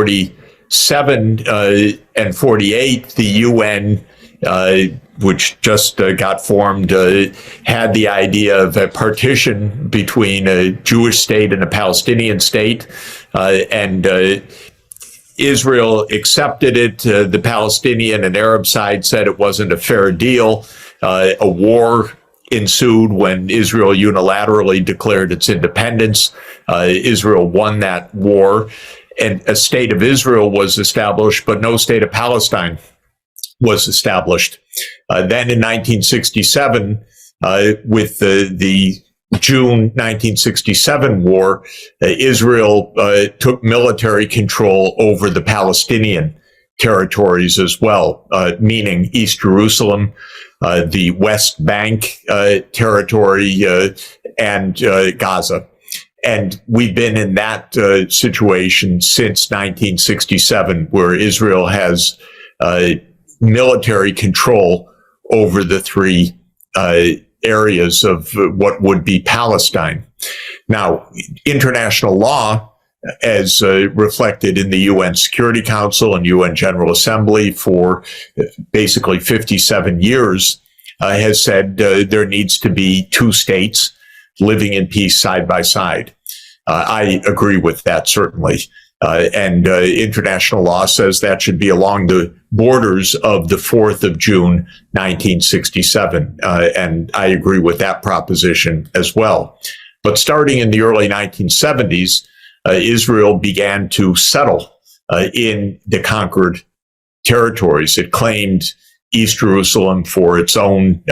1947 and 48, the UN, which just got formed, had the idea of a partition between a Jewish state and a Palestinian state, and Israel accepted it. The Palestinian and Arab side said it wasn't a fair deal. A war ensued when Israel unilaterally declared its independence. Israel won that war, and a state of Israel was established, but no state of Palestine was established. Then in 1967, with the June 1967 war, Israel took military control over the Palestinian territories as well, meaning East Jerusalem, the West Bank territory, and Gaza. And we've been in that situation since 1967, where Israel has military control over the three areas of what would be Palestine. Now, international law, as reflected in the UN Security Council and UN General Assembly for basically 57 years, has said there needs to be two states living in peace side by side. I agree with that, certainly. And international law says that should be along the borders of the 4th of June, 1967. And I agree with that proposition as well. But starting in the early 1970s, Israel began to settle in the conquered territories. It claimed East Jerusalem for its own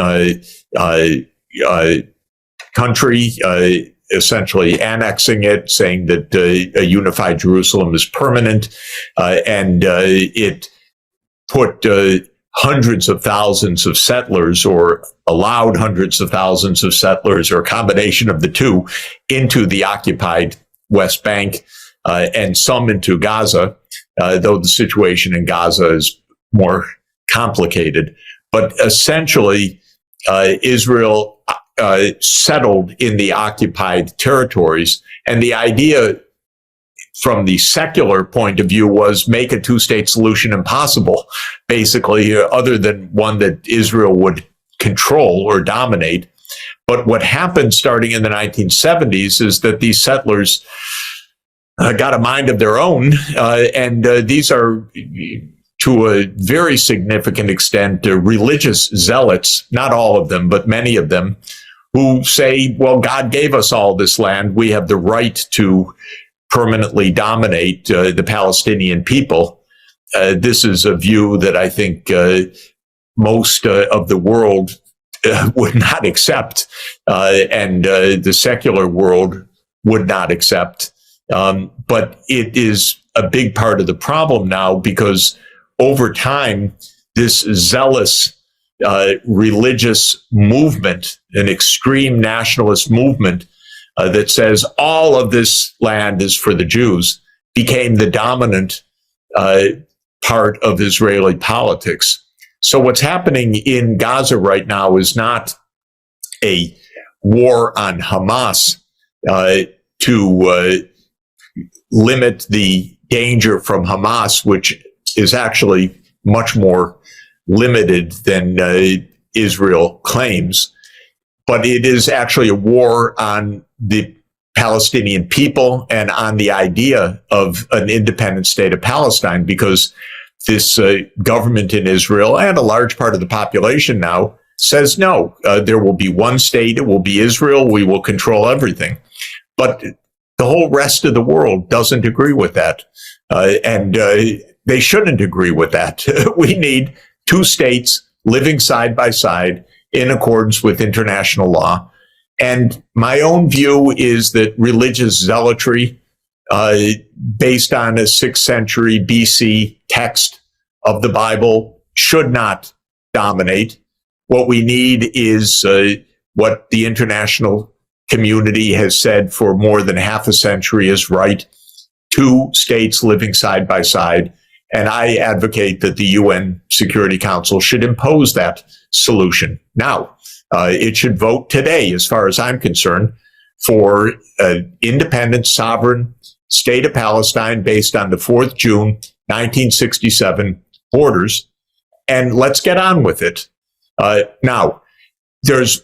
country, essentially annexing it, saying that a unified Jerusalem is permanent, and it put hundreds of thousands of settlers, or allowed hundreds of thousands of settlers, or a combination of the two, into the occupied West Bank, and some into Gaza, though the situation in Gaza is more complicated. But essentially, Israel settled in the occupied territories. And the idea from the secular point of view was make a two-state solution impossible, basically, other than one that Israel would control or dominate. But what happened starting in the 1970s is that these settlers got a mind of their own, and these are, to a very significant extent, religious zealots, not all of them, but many of them, who say, well, God gave us all this land. We have the right to permanently dominate the Palestinian people. This is a view that I think most of the world would not accept, and the secular world would not accept. But it is a big part of the problem now, because over time, this zealous religious movement, an extreme nationalist movement that says all of this land is for the Jews, became the dominant part of Israeli politics. So what's happening in Gaza right now is not a war on Hamas to limit the danger from Hamas, which is actually much more limited than Israel claims. But it is actually a war on the Palestinian people and on the idea of an independent state of Palestine, because this government in Israel, and a large part of the population now, says no, there will be one state, it will be Israel, we will control everything. But the whole rest of the world doesn't agree with that. And they shouldn't agree with that. We need two states living side by side in accordance with international law. And my own view is that religious zealotry, based on a 6th century BC text of the Bible, should not dominate. What we need is what the international community has said for more than half a century is right: two states living side by side. And I advocate that the UN Security Council should impose that solution. Now, it should vote today, as far as I'm concerned, for an independent, sovereign state of Palestine based on the 4th June 1967 borders, and let's get on with it. Now, there's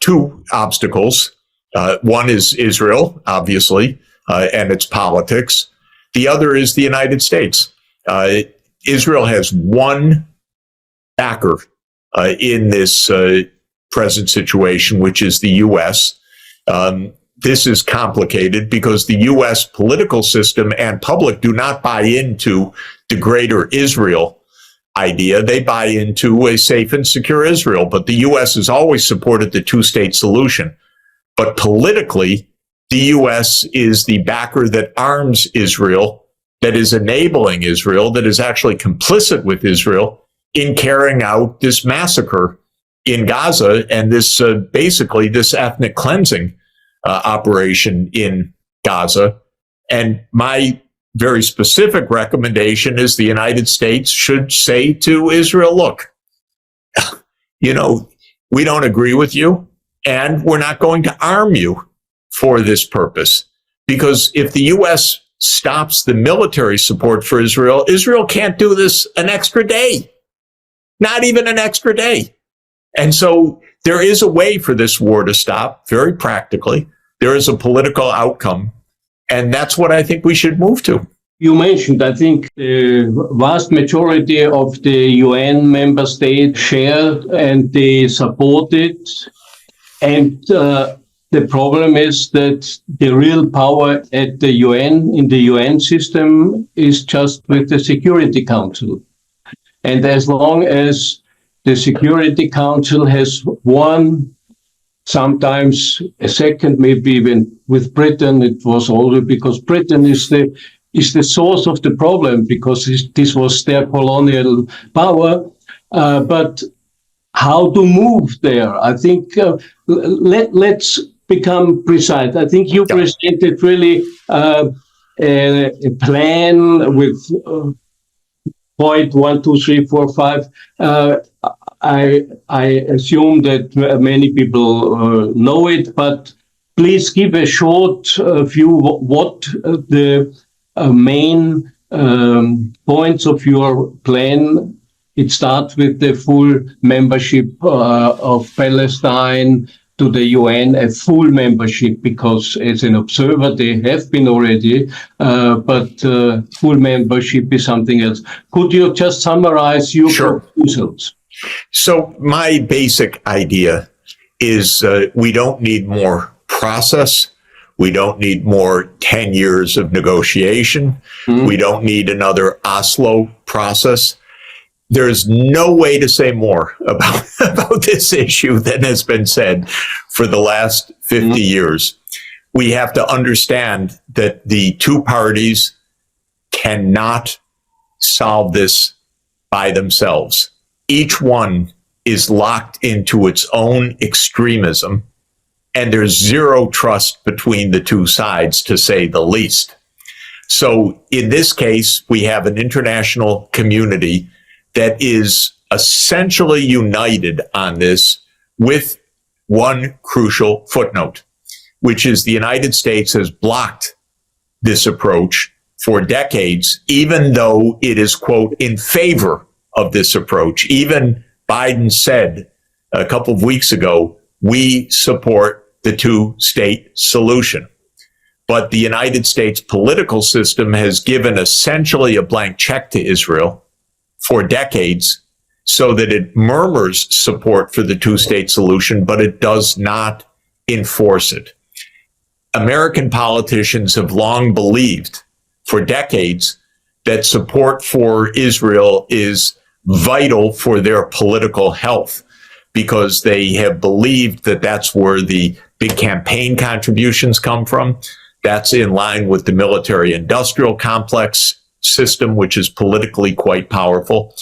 two obstacles. One is Israel, obviously, and its politics. The other is the United States. Israel has one backer in this present situation, which is the U.S. This is complicated because the U.S. political system and public do not buy into the greater Israel idea. They buy into a safe and secure Israel, but the U.S. has always supported the two-state solution. But politically, the U.S. is the backer that arms Israel, that is enabling Israel, that is actually complicit with Israel in carrying out this massacre in Gaza and this basically this ethnic cleansing operation in Gaza. And my very specific recommendation is the United States should say to Israel, look, you know, we don't agree with you, and we're not going to arm you for this purpose. Because if the U.S. stops the military support for Israel, Israel can't do this an extra day, not even an extra day. And so there is a way for this war to stop, very practically. There is a political outcome, and that's what I think we should move to. You mentioned, I think, the vast majority of the UN member states shared and they support it. And the problem is that the real power at the UN, in the UN system, is just with the Security Council. And as long as the Security Council has one, sometimes a second, maybe even with Britain, it was also because Britain is the source of the problem, because this was their colonial power. But how to move there? I think let's become precise. I think you presented really a plan with point 1, 2, 3, 4, 5. I assume that many people know it, but please give a short view what the main points of your plan. It starts with the full membership of Palestine to the UN, a full membership, because as an observer they have been already, but full membership is something else. Could you just summarize your proposals? So my basic idea is we don't need more process. We don't need more 10 years of negotiation. Mm-hmm. We don't need another Oslo process. There's no way to say more about this issue than has been said for the last 50 years. We have to understand that the two parties cannot solve this by themselves. Each one is locked into its own extremism, and there's zero trust between the two sides, to say the least. So in this case, we have an international community that is essentially united on this with one crucial footnote, which is the United States has blocked this approach for decades, even though it is, quote, in favor of this approach. Even Biden said a couple of weeks ago, we support the two-state solution. But the United States political system has given essentially a blank check to Israel for decades, so that it murmurs support for the two-state solution, but it does not enforce it. American politicians have long believed for decades that support for Israel is vital for their political health, because they have believed that that's where the big campaign contributions come from. That's in line with the military-industrial complex system, which is politically quite powerful.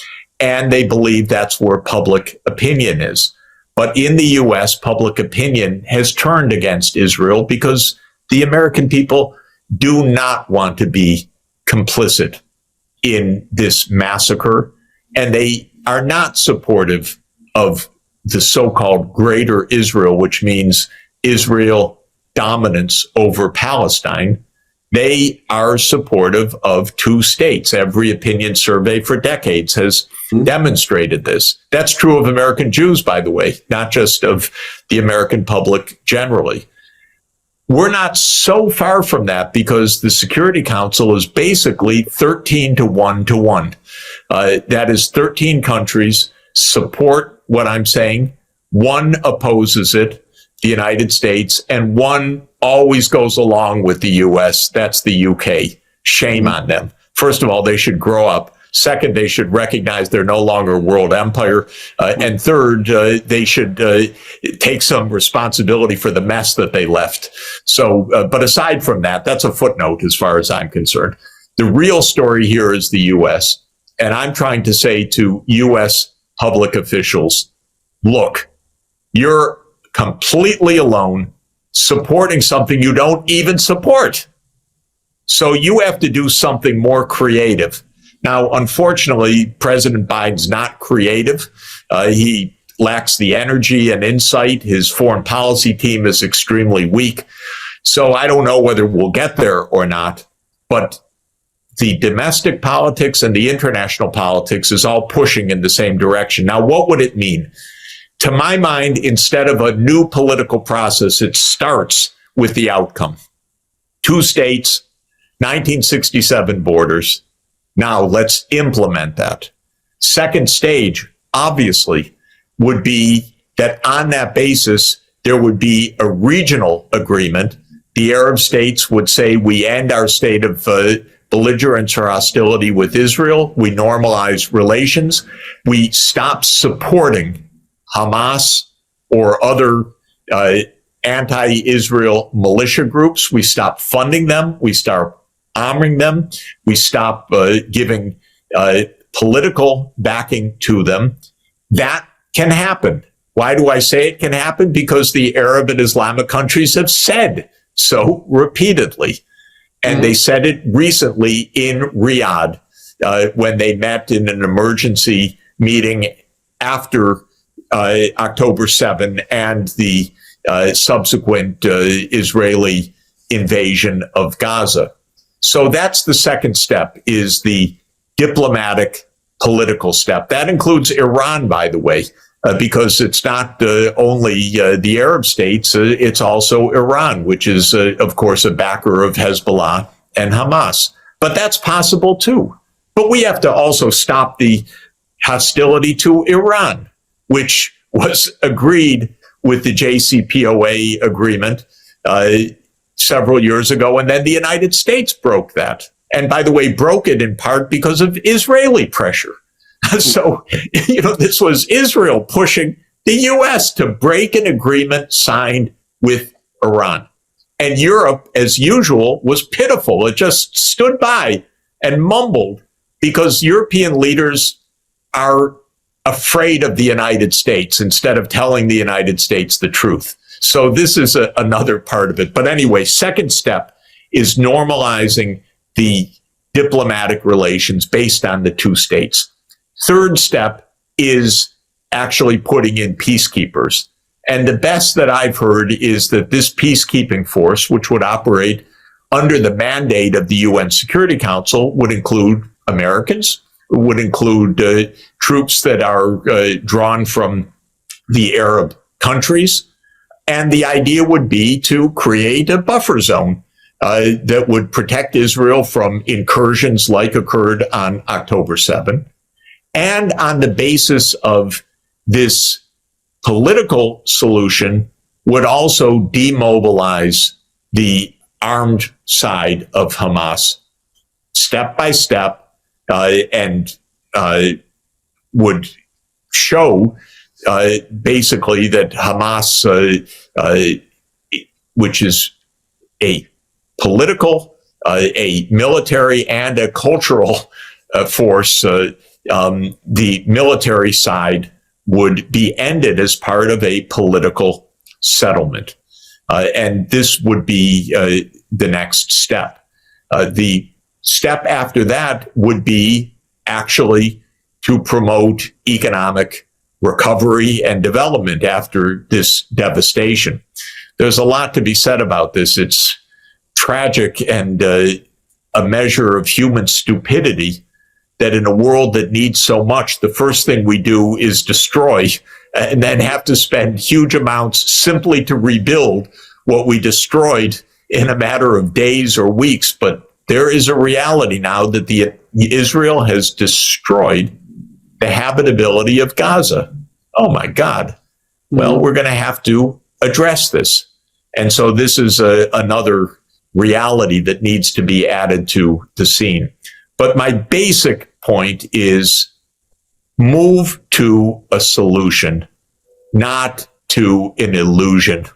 And they believe that's where public opinion is. But in the U.S., public opinion has turned against Israel because the American people do not want to be complicit in this massacre. And they are not supportive of the so-called Greater Israel, which means Israel, dominance over Palestine. They are supportive of two states. Every opinion survey for decades has demonstrated this. That's true of American Jews, by the way, not just of the American public generally. We're not so far from that because the Security Council is basically 13 to 1 to 1. That is 13 countries support what I'm saying. One opposes it, the United States, and one always goes along with the U.S. That's the UK. Shame on them. First of all, they should grow up. Second, they should recognize they're no longer a world empire. And third, they should take some responsibility for the mess that they left. So, but aside from that, that's a footnote as far as I'm concerned. The real story here is the U.S. And I'm trying to say to U.S. public officials, look, you're completely alone supporting something you don't even support. So you have to do something more creative. Now, unfortunately, President Biden's not creative. He lacks the energy and insight. His foreign policy team is extremely weak. So I don't know whether we'll get there or not. But the domestic politics and the international politics is all pushing in the same direction. Now, what would it mean? To my mind, instead of a new political process, it starts with the outcome. Two states, 1967 borders. Now let's implement that. Second stage, obviously, would be that on that basis, there would be a regional agreement. The Arab states would say we end our state of belligerence or hostility with Israel. We normalize relations. We stop supporting Hamas or other anti-Israel militia groups. We stop funding them. We start arming them. We stop giving political backing to them. That can happen. Why do I say it can happen? Because the Arab and Islamic countries have said so repeatedly. And they said it recently in Riyadh when they met in an emergency meeting after October 7 and the subsequent Israeli invasion of Gaza. So that's the second step, is the diplomatic political step. That includes Iran, by the way, because it's not only the Arab states, it's also Iran, which is, of course, a backer of Hezbollah and Hamas. But that's possible, too. But we have to also stop the hostility to Iran, which was agreed with the JCPOA agreement several years ago. And then the United States broke that. And by the way, broke it in part because of Israeli pressure. So, this was Israel pushing the U.S. to break an agreement signed with Iran. And Europe, as usual, was pitiful. It just stood by and mumbled because European leaders are afraid of the United States instead of telling the United States the truth. So this is another part of it. But anyway, second step is normalizing the diplomatic relations based on the two states. Third step is actually putting in peacekeepers. And the best that I've heard is that this peacekeeping force, which would operate under the mandate of the UN Security Council, would include Americans, would include troops that are drawn from the Arab countries. And the idea would be to create a buffer zone that would protect Israel from incursions like occurred on October 7. And on the basis of this political solution, would also demobilize the armed side of Hamas step by step, and would show basically that Hamas, which is a political, a military, and a cultural force, the military side would be ended as part of a political settlement. And this would be the next step. The step after that would be actually to promote economic recovery and development after this devastation. there's a lot to be said about this. It's tragic and a measure of human stupidity that in a world that needs so much, the first thing we do is destroy and then have to spend huge amounts simply to rebuild what we destroyed in a matter of days or weeks. But there is a reality now that Israel has destroyed the habitability of Gaza. Oh my God. Well, we're going to have to address this. And so this is another reality that needs to be added to the scene. But my basic point is move to a solution, not to an illusion,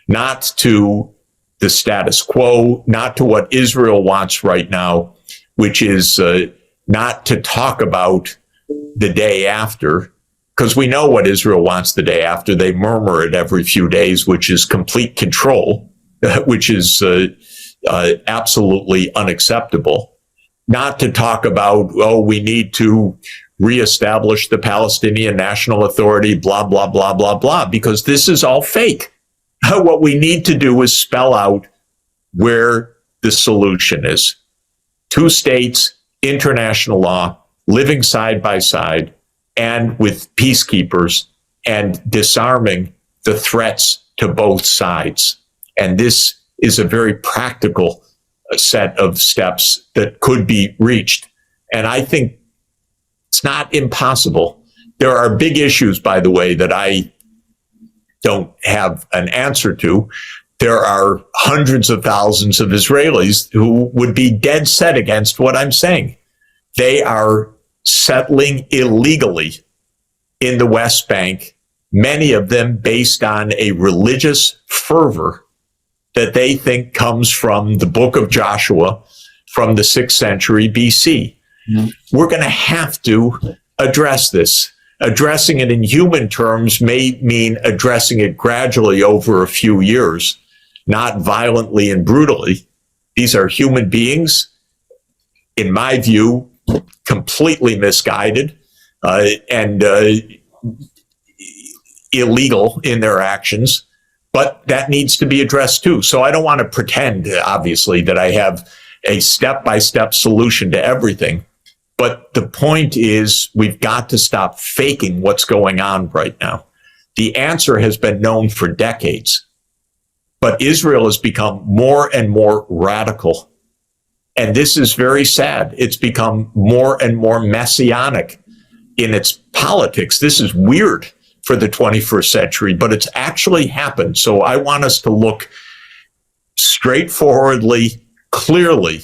not to the status quo, not to what Israel wants right now, which is not to talk about the day after, because we know what Israel wants the day after. They murmur it every few days, which is complete control, which is absolutely unacceptable. Not to talk about, oh, we need to reestablish the Palestinian National Authority, blah, blah, blah, blah, blah, because this is all fake. What we need to do is spell out where the solution is. 2 states, international law, living side by side, and with peacekeepers, and disarming the threats to both sides. And this is a very practical set of steps that could be reached. And I think it's not impossible. There are big issues, by the way, that I don't have an answer to. There are hundreds of thousands of Israelis who would be dead set against what I'm saying. They are settling illegally in the West Bank, many of them based on a religious fervor that they think comes from the book of Joshua from the 6th century BC. Mm-hmm. We're going to have to address this. Addressing it in human terms may mean addressing it gradually over a few years, not violently and brutally. These are human beings, in my view, completely misguided and illegal in their actions. But that needs to be addressed too. So I don't want to pretend, obviously, that I have a step-by-step solution to everything. But the point is, we've got to stop faking what's going on right now. The answer has been known for decades. But Israel has become more and more radical. And this is very sad. It's become more and more messianic in its politics. This is weird for the 21st century, but it's actually happened. So I want us to look straightforwardly, clearly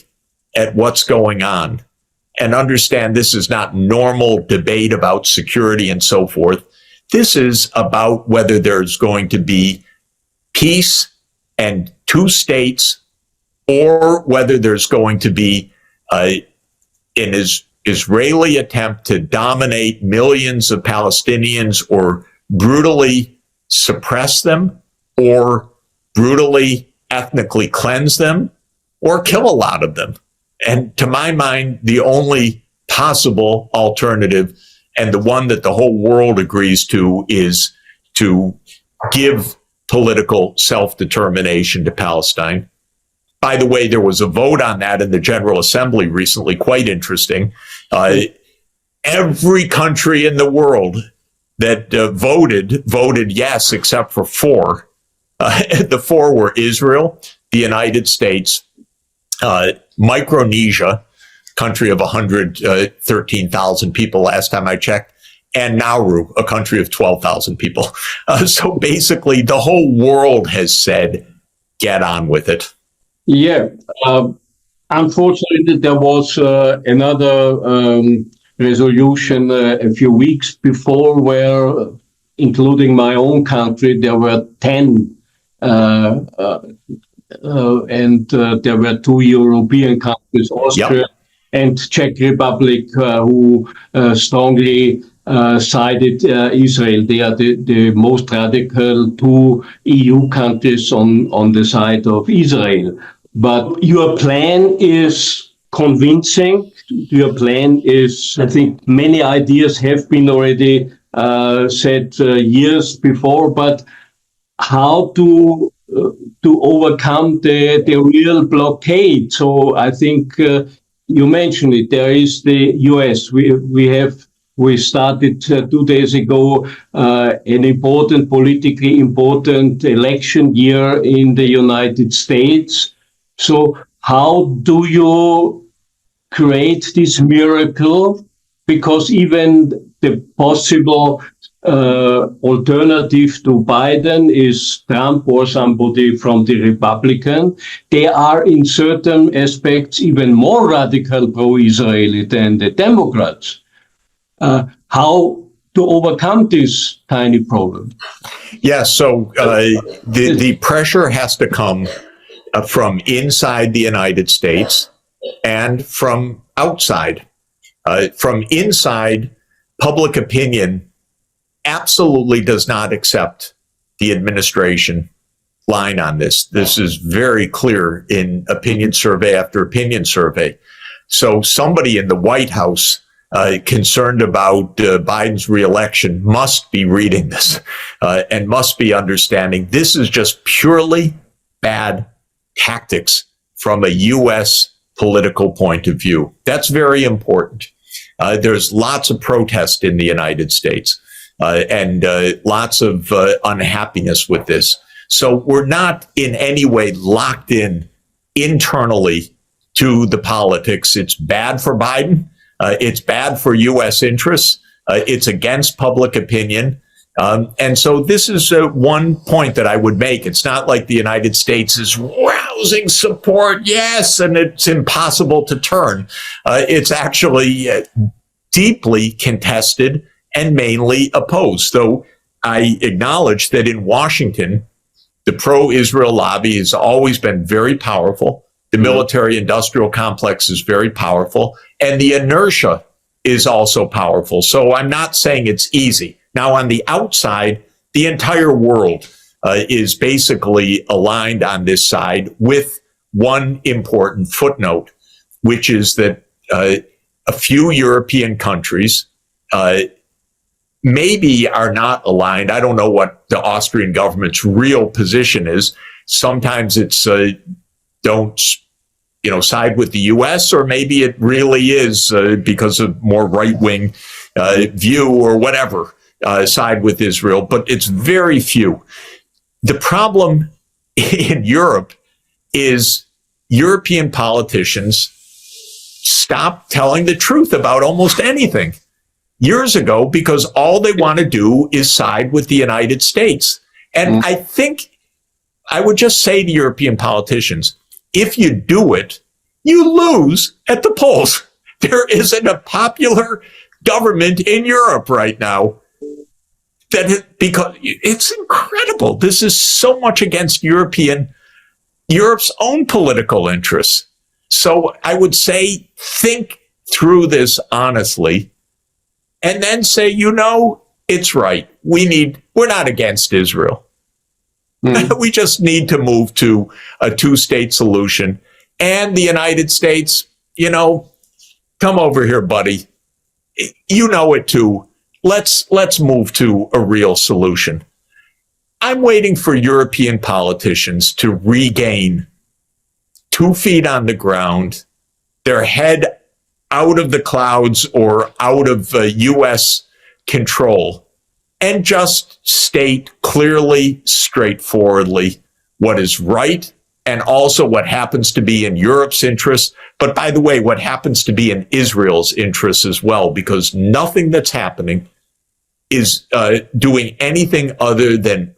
at what's going on and understand this is not normal debate about security and so forth. This is about whether there's going to be peace and 2 states, or whether there's going to be an Israeli attempt to dominate millions of Palestinians, or brutally suppress them, or brutally ethnically cleanse them, or kill a lot of them. And to my mind, the only possible alternative, and the one that the whole world agrees to, is to give political self-determination to Palestine. By the way, there was a vote on that in the General Assembly recently, quite interesting. Every country in the world that voted yes, except for 4. The 4 were Israel, the United States, Micronesia, country of 113,000 people last time I checked, and Nauru, a country of 12,000 people. So basically, the whole world has said, get on with it. Yeah. Unfortunately, there was another resolution a few weeks before where, including my own country, there were 10 and there were 2 European countries, Austria and Czech Republic, who strongly sided Israel. They are the most radical 2 EU countries on the side of Israel. But your plan is convincing. Your plan is, I think, many ideas have been already said years before, but how to to overcome the real blockade. So I think you mentioned it. There is the US. We started 2 days ago an important, politically important election year in the United States. So how do you create this miracle? Because even the possible alternative to Biden is Trump or somebody from the Republican. They are in certain aspects even more radical pro-Israeli than the Democrats. How to overcome this tiny problem? Yeah, so the pressure has to come from inside the United States and from outside. From inside, public opinion absolutely does not accept the administration line on this. This is very clear in opinion survey after opinion survey. So somebody in the White House concerned about Biden's reelection must be reading this and must be understanding this is just purely bad tactics from a U.S. political point of view. That's very important. There's lots of protest in the United States and lots of unhappiness with this. So we're not in any way locked in internally to the politics. It's bad for Biden. It's bad for U.S. interests. It's against public opinion. And so this is one point that I would make. It's not like the United States is rousing support, yes, and it's impossible to turn. It's actually deeply contested and mainly opposed. Though I acknowledge that in Washington, the pro-Israel lobby has always been very powerful. The military-industrial complex is very powerful, and the inertia is also powerful. So I'm not saying it's easy. Now, on the outside, the entire world is basically aligned on this side with one important footnote, which is that a few European countries maybe are not aligned. I don't know what the Austrian government's real position is. Sometimes it's don't side with the U.S., or maybe it really is because of more right-wing view or whatever, side with Israel, but it's very few. The problem in Europe is European politicians stopped telling the truth about almost anything years ago because all they want to do is side with the United States. And I think I would just say to European politicians, if you do it, you lose at the polls. There isn't a popular government in Europe right now because it's incredible. This is so much against Europe's own political interests. So I would say, think through this honestly and then say, it's right. We're not against Israel. We just need to move to a two-state solution. And the United States, come over here, buddy. You know it too. Let's move to a real solution. I'm waiting for European politicians to regain 2 feet on the ground, their head out of the clouds or out of U.S. control, and just state clearly, straightforwardly what is right and also what happens to be in Europe's interest. But by the way, what happens to be in Israel's interest as well, because nothing that's happening is doing anything other than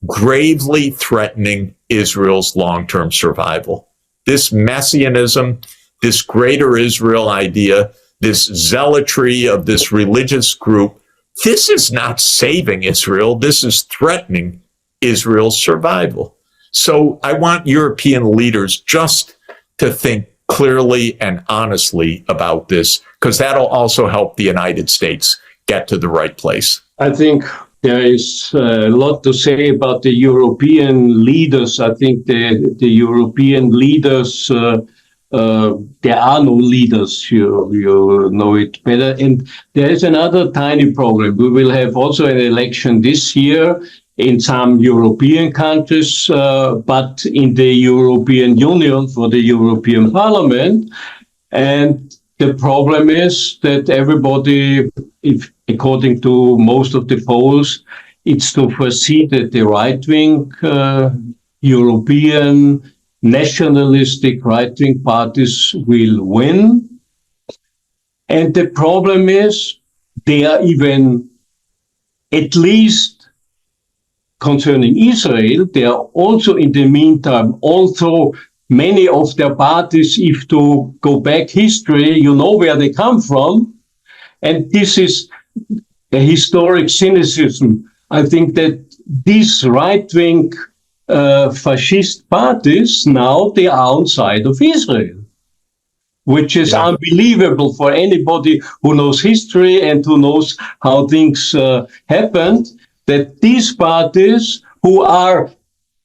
gravely threatening Israel's long-term survival. This messianism, this greater Israel idea, this zealotry of this religious group, this is not saving Israel. This is threatening Israel's survival. So I want European leaders just to think clearly and honestly about this, because that'll also help the United States get to the right place. I think there is a lot to say about the European leaders. I think the European leaders, there are no leaders, you know it better. And there is another tiny problem. We will have also an election this year, in some European countries, but in the European Union for the European Parliament. And the problem is that everybody, if according to most of the polls, it's to foresee that the right-wing European nationalistic right-wing parties will win. And the problem is they are even, at least concerning Israel, they are also in the meantime, although many of their parties, if to go back history, you know where they come from. And this is a historic cynicism. I think that these right-wing fascist parties, now they are on side of Israel, which is unbelievable for anybody who knows history and who knows how things happened, that these parties who are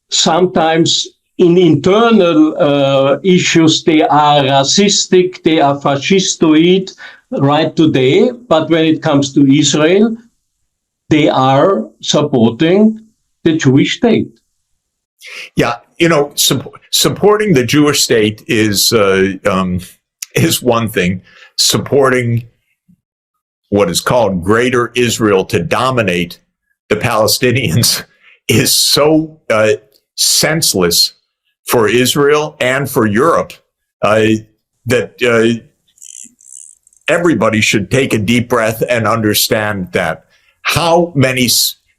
sometimes in internal issues, they are racistic, they are fascistoid right today, but when it comes to Israel, they are supporting the Jewish state. Yeah, supporting the Jewish state is one thing. Supporting what is called Greater Israel to dominate the Palestinians is so senseless for Israel and for Europe that everybody should take a deep breath and understand that. How many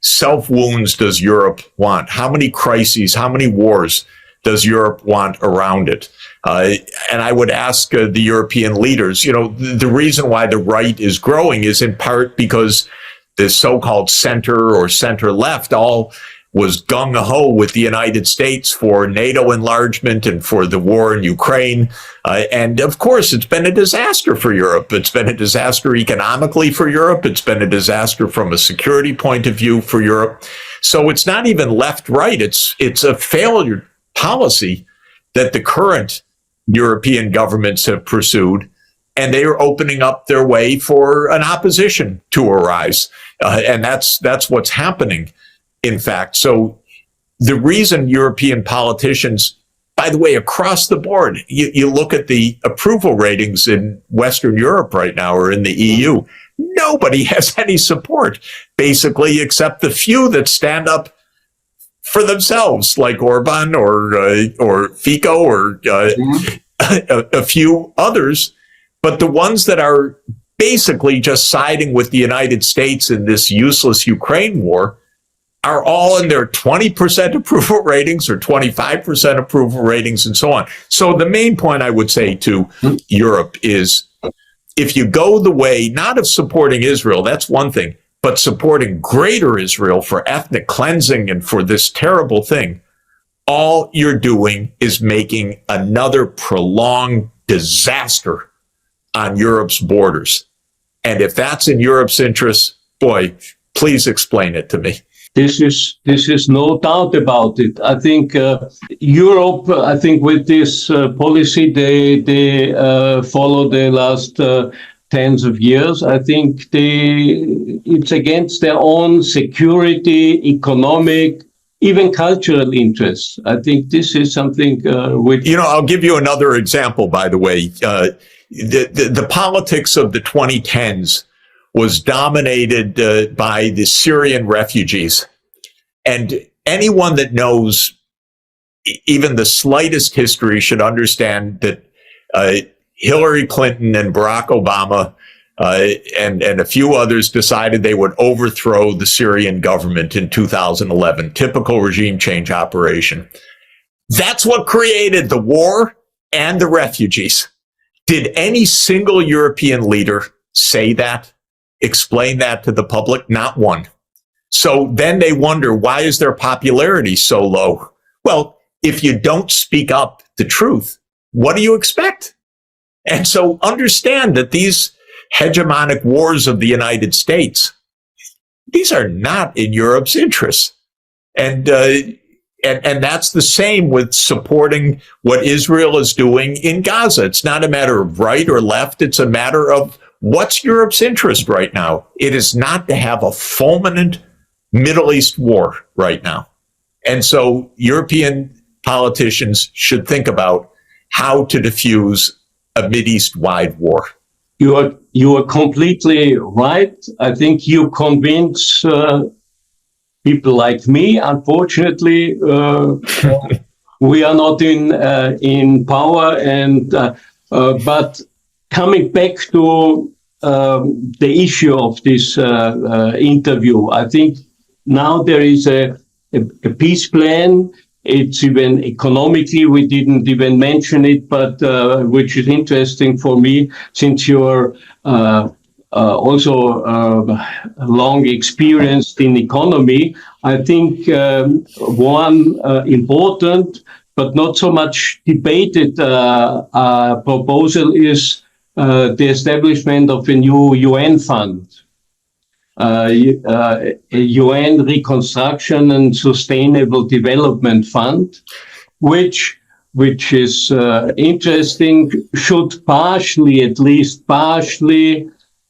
self-wounds does Europe want? How many crises, how many wars does Europe want around it? And I would ask the European leaders, the reason why the right is growing is in part because the so-called center or center-left all was gung-ho with the United States for NATO enlargement and for the war in Ukraine. And of course, it's been a disaster for Europe. It's been a disaster economically for Europe. It's been a disaster from a security point of view for Europe. So it's not even left-right. It's a failure policy that the current European governments have pursued, and they are opening up their way for an opposition to arise. And that's what's happening, in fact. So the reason European politicians, by the way, across the board, you look at the approval ratings in Western Europe right now or in the EU, nobody has any support, basically, except the few that stand up for themselves, like Orban or Fico or a few others. But the ones that are basically just siding with the United States in this useless Ukraine war are all in their 20% approval ratings or 25% approval ratings and so on. So the main point I would say to Europe is, if you go the way, not of supporting Israel, that's one thing, but supporting Greater Israel for ethnic cleansing and for this terrible thing, all you're doing is making another prolonged disaster on Europe's borders. And if that's in Europe's interest, boy, please explain it to me. This is no doubt about it. I think Europe, with this policy they follow the last tens of years, I think it's against their own security, economic, even cultural interests. I think this is something which... I'll give you another example, by the way. The politics of the 2010s was dominated by the Syrian refugees. And anyone that knows even the slightest history should understand that Hillary Clinton and Barack Obama and a few others decided they would overthrow the Syrian government in 2011. Typical regime change operation. That's what created the war and the refugees. Did any single European leader say that? Explain that to the public? Not one. So then they wonder, why is their popularity so low? Well, if you don't speak up the truth, what do you expect? And so understand that these hegemonic wars of the United States, these are not in Europe's interests. And that's the same with supporting what Israel is doing in Gaza. It's not a matter of right or left. It's a matter of what's Europe's interest right now. It is not to have a fulminant Middle East war right now. And so European politicians should think about how to diffuse a Mideast-wide war. You are completely right. I think you convince people like me. Unfortunately, we are not in power. But coming back to the issue of this interview, I think now there is a peace plan. It's even economically, we didn't even mention it, but which is interesting for me, since you're also long experienced in economy. I think one important but not so much debated proposal is the establishment of a new UN fund. A UN Reconstruction and Sustainable Development Fund, which is interesting, should at least partially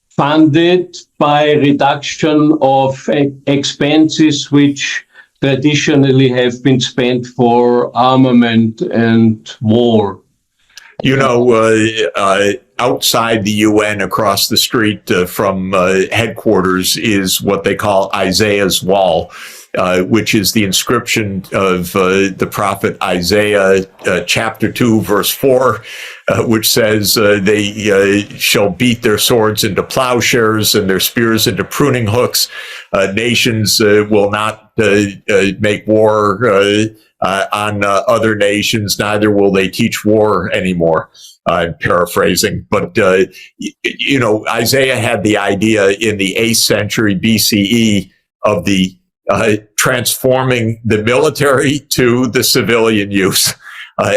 funded by reduction of expenses which traditionally have been spent for armament and war. You know, outside the UN, across the street from headquarters, is what they call Isaiah's Wall, which is the inscription of the prophet Isaiah, chapter 2, verse 4, which says, they shall beat their swords into plowshares and their spears into pruning hooks. Nations will not make war on other nations, neither will they teach war anymore. I'm paraphrasing, but you know, Isaiah had the idea in the 8th century BCE of the transforming the military to the civilian use.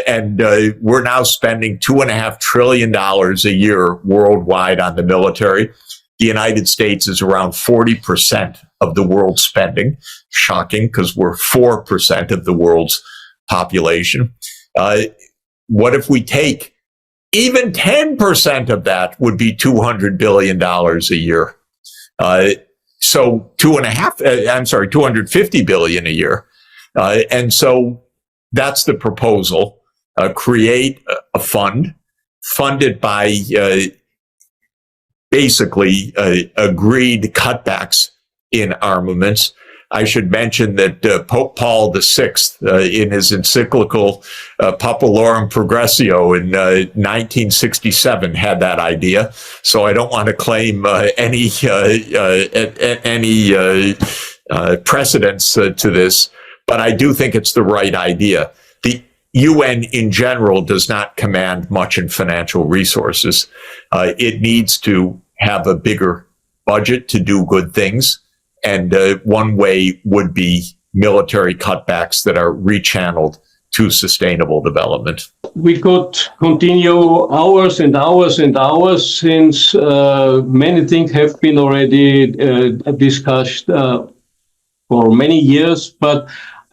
And we're now spending $2.5 trillion a year worldwide on the military. The United States is around 40% of the world's spending. Shocking, because we're 4% of the world's population. What if we take even 10% of that would be $200 billion a year. So $250 billion a year. And so that's the proposal. Create a fund funded by basically agreed cutbacks in armaments. I should mention that Pope Paul VI, in his encyclical Populorum Progressio in 1967, had that idea. So I don't want to claim any precedence to this, but I do think it's the right idea. The UN in general does not command much in financial resources. It needs to have a bigger budget to do good things. And one way would be military cutbacks that are rechanneled to sustainable development. We could continue hours and hours and hours, since many things have been already discussed for many years. But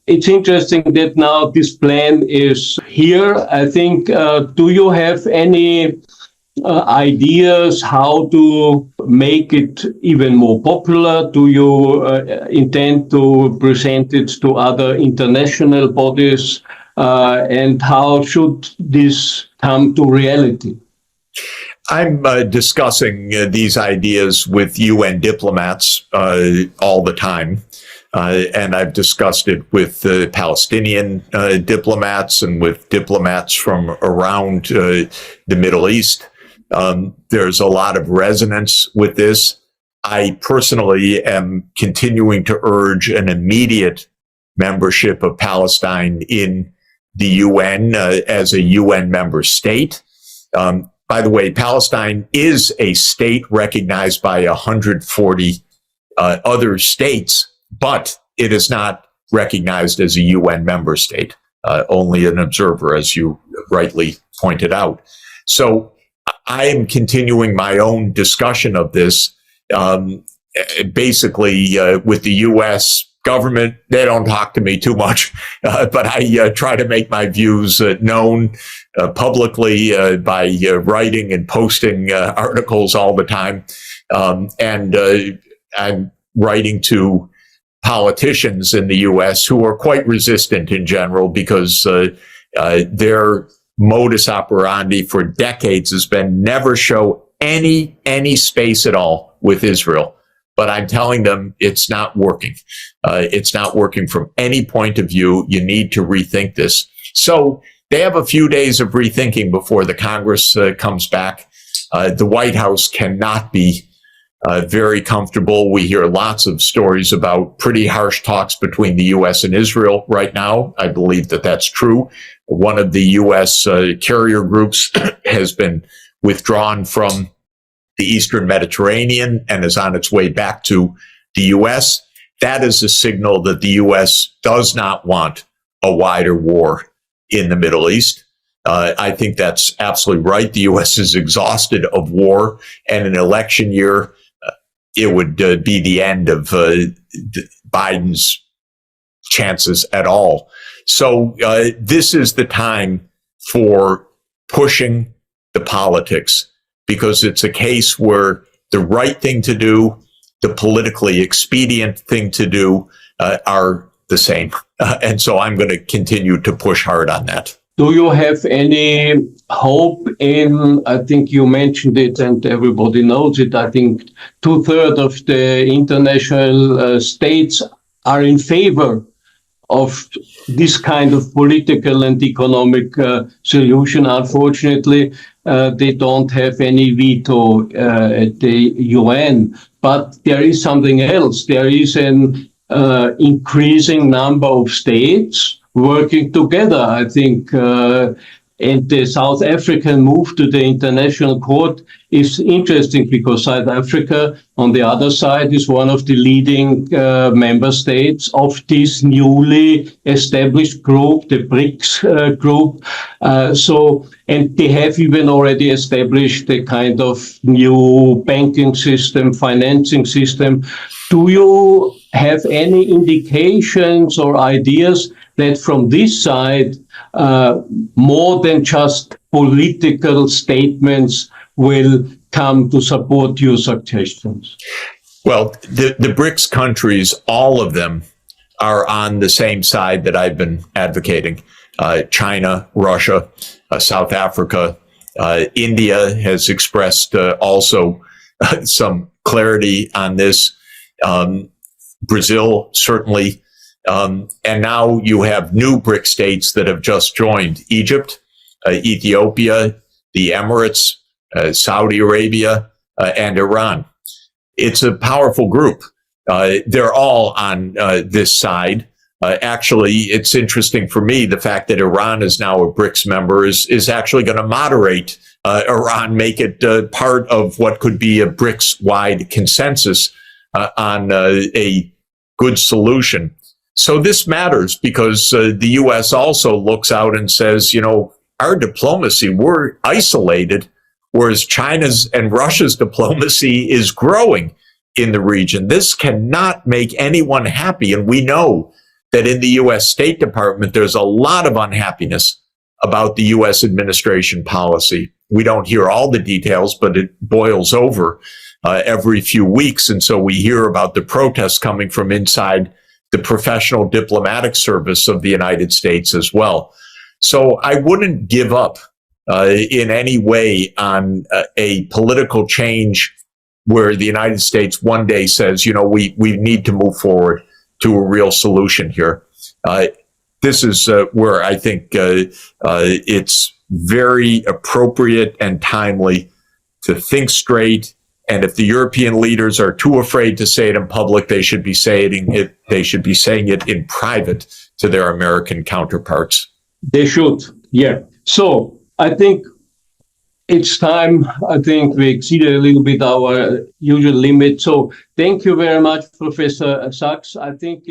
it's interesting that now this plan is here. I think, do you have any ideas how to make it even more popular? Do you intend to present it to other international bodies? And how should this come to reality? I'm discussing these ideas with UN diplomats all the time. And I've discussed it with Palestinian diplomats and with diplomats from around the Middle East. There's a lot of resonance with this. I personally am continuing to urge an immediate membership of Palestine in the UN as a UN member state. By the way, Palestine is a state recognized by 140 other states, but it is not recognized as a UN member state, only an observer, as you rightly pointed out. So I am continuing my own discussion of this. Basically, with the U.S. government, they don't talk to me too much, but I try to make my views known publicly by writing and posting articles all the time. And I'm writing to politicians in the U.S. who are quite resistant in general because their modus operandi for decades has been never show any space at all with Israel. But I'm telling them it's not working. It's not working from any point of view. You need to rethink this. So they have a few days of rethinking before the Congress comes back. The White House cannot be very comfortable. We hear lots of stories about pretty harsh talks between the U.S. and Israel right now. I believe that that's true. One of the U.S. carrier groups has been withdrawn from the Eastern Mediterranean and is on its way back to the U.S. That is a signal that the U.S. does not want a wider war in the Middle East. I think that's absolutely right. The U.S. is exhausted of war, and an election year, it would be the end of Biden's chances at all. So this is the time for pushing the politics, because it's a case where the right thing to do, the politically expedient thing to do are the same. And so I'm going to continue to push hard on that. Do you have any hope in, I think you mentioned it and everybody knows it, I think 2/3 of the international states are in favor of this kind of political and economic solution. Unfortunately, they don't have any veto at the UN. But there is something else. There is an increasing number of states working together. I think and the South African move to the International Court is interesting because South Africa, on the other side, is one of the leading member states of this newly established group, the BRICS group. And they have even already established a kind of new banking system, financing system. Do you have any indications or ideas that from this side, more than just political statements will come to support your suggestions? Well, the BRICS countries, all of them are on the same side that I've been advocating. China, Russia, South Africa, India has expressed also some clarity on this. Brazil, certainly. And now you have new BRIC states that have just joined: Egypt, Ethiopia, the Emirates, Saudi Arabia, and Iran. It's a powerful group. They're all on this side. Actually, it's interesting for me, the fact that Iran is now a BRICS member is actually going to moderate Iran, make it part of what could be a BRICS-wide consensus on a good solution. So this matters because the U.S. also looks out and says, you know, our diplomacy, we're isolated, whereas China's and Russia's diplomacy is growing in the region. This cannot make anyone happy. And we know that in the U.S. State Department, there's a lot of unhappiness about the U.S. administration policy. We don't hear all the details, but it boils over every few weeks. And so we hear about the protests coming from inside the professional diplomatic service of the United States as well. So I wouldn't give up in any way on a political change where the United States one day says, you know, we need to move forward to a real solution here. This is where I think it's very appropriate and timely to think straight. And if the European leaders are too afraid to say it in public, they should be saying it. They should be saying it in private to their American counterparts. They should, yeah. So I think it's time. I think we exceeded a little bit our usual limit. So thank you very much, Professor Sachs. I think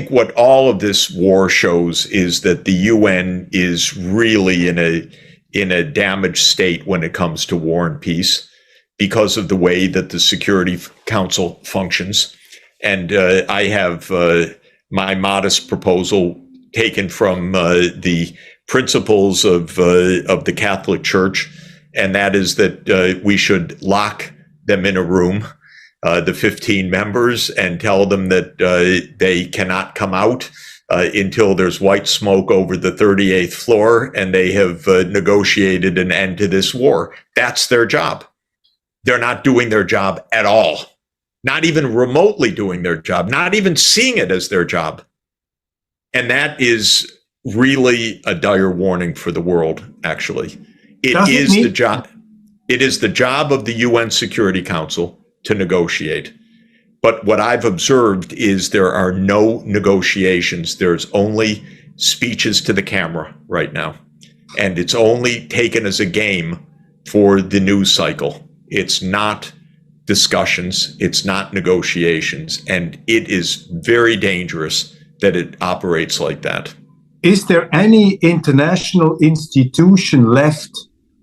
what all of this war shows is that the UN is really in a damaged state when it comes to war and peace, because of the way that the Security Council functions. And I have my modest proposal taken from the principles of the Catholic Church, and that is that we should lock them in a room the 15 members and tell them that they cannot come out until there's white smoke over the 38th floor and they have negotiated an end to this war. That's their job. They're not doing their job at all, not even remotely doing their job, not even seeing it as their job. And that is really a dire warning for the world, actually. It is the job of the UN Security Council to negotiate. But what I've observed is there are no negotiations. There's only speeches to the camera right now. And it's only taken as a game for the news cycle. It's not discussions. It's not negotiations. And it is very dangerous that it operates like that. Is there any international institution left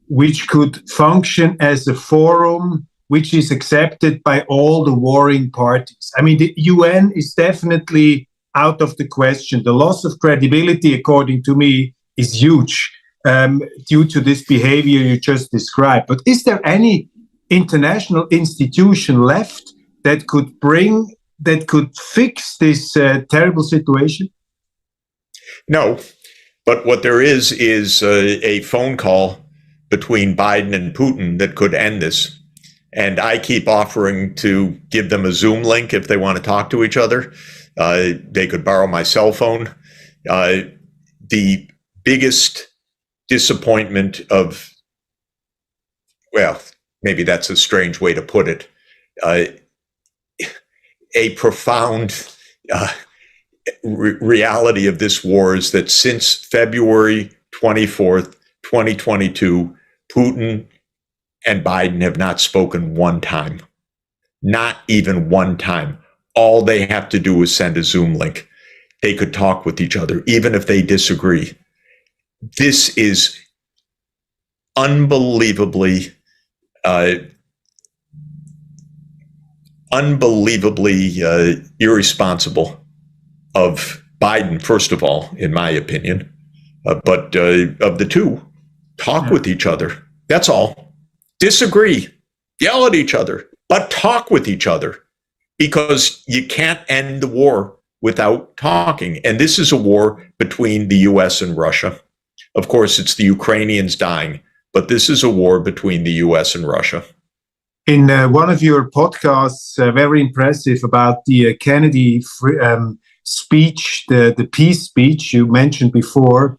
which could function as a forum which is accepted by all the warring parties? I mean, the UN is definitely out of the question. The loss of credibility, according to me, is huge due to this behavior you just described. But is there any international institution left that could fix this terrible situation? No, but what there is a phone call between Biden and Putin that could end this. And I keep offering to give them a Zoom link if they want to talk to each other. They could borrow my cell phone. The biggest disappointment of, well, maybe that's a strange way to put it, a profound reality of this war is that since February 24th, 2022, Putin and Biden have not spoken one time, not even one time. All they have to do is send a Zoom link. They could talk with each other, even if they disagree. This is unbelievably irresponsible of Biden, first of all, in my opinion, but of the two, talk with each other. That's all. Disagree, yell at each other, but talk with each other, because you can't end the war without talking. And this is a war between the US and Russia. Of course, it's the Ukrainians dying, but this is a war between the US and Russia. In one of your podcasts, very impressive, about the Kennedy speech, the peace speech you mentioned before,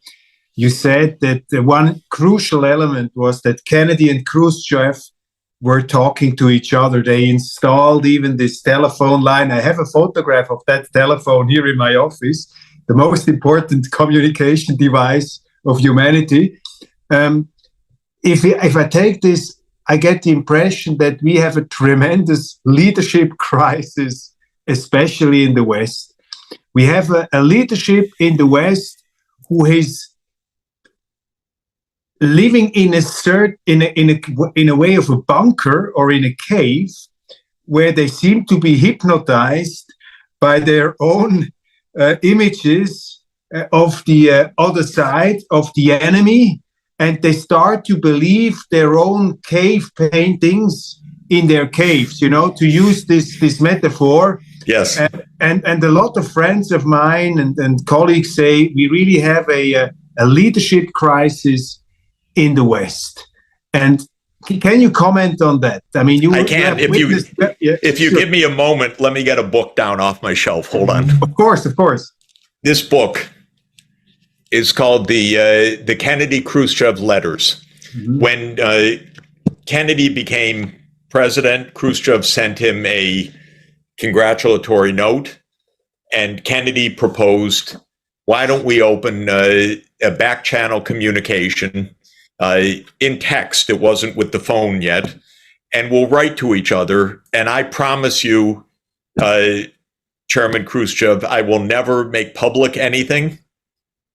you said that the one crucial element was that Kennedy and Khrushchev were talking to each other. They installed even this telephone line. I have a photograph of that telephone here in my office, the most important communication device of humanity. If I take this, I get the impression that we have a tremendous leadership crisis, especially in the West. We have a leadership in the West who is living in a way of a bunker or in a cave, where they seem to be hypnotized by their own images of the other side, of the enemy, and they start to believe their own cave paintings in their caves, to use this metaphor. Yes. And a lot of friends of mine and colleagues say we really have a leadership crisis in the West. And can you comment on that? I mean, I can. If you give me a moment, let me get a book down off my shelf. Hold on. Of course. This book is called the Kennedy Khrushchev Letters. Mm-hmm. When Kennedy became president, Khrushchev sent him a congratulatory note, and Kennedy proposed, why don't we open a back channel communication in text? It wasn't with the phone yet, and we'll write to each other. And I promise you, Chairman Khrushchev, I will never make public anything,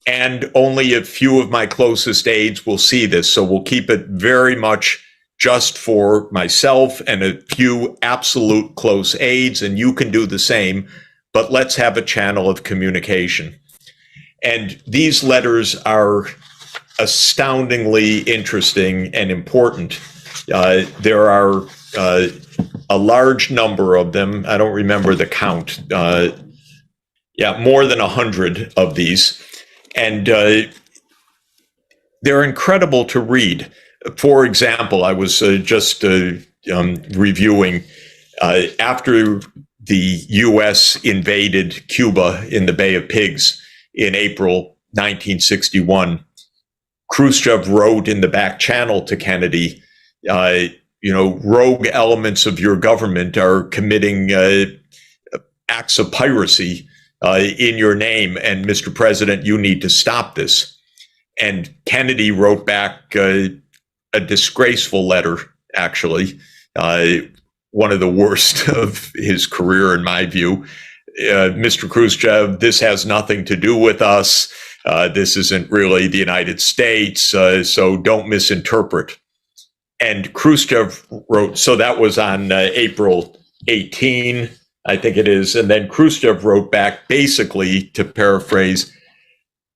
and only a few of my closest aides will see this. So we'll keep it very much just for myself and a few absolute close aides, and you can do the same, but let's have a channel of communication. And these letters are astoundingly interesting and important. There are a large number of them. I don't remember the count. More than 100 of these. And they're incredible to read. For example, I was just reviewing after the U.S. invaded Cuba in the Bay of Pigs in April 1961, Khrushchev wrote in the back channel to Kennedy, rogue elements of your government are committing acts of piracy in your name, and Mr. President, you need to stop this. And Kennedy wrote back a disgraceful letter, actually, one of the worst of his career, in my view. Mr. Khrushchev, this has nothing to do with us. This isn't really the United States, so don't misinterpret. And Khrushchev wrote, so that was on April 18, I think it is. And then Khrushchev wrote back, basically, to paraphrase,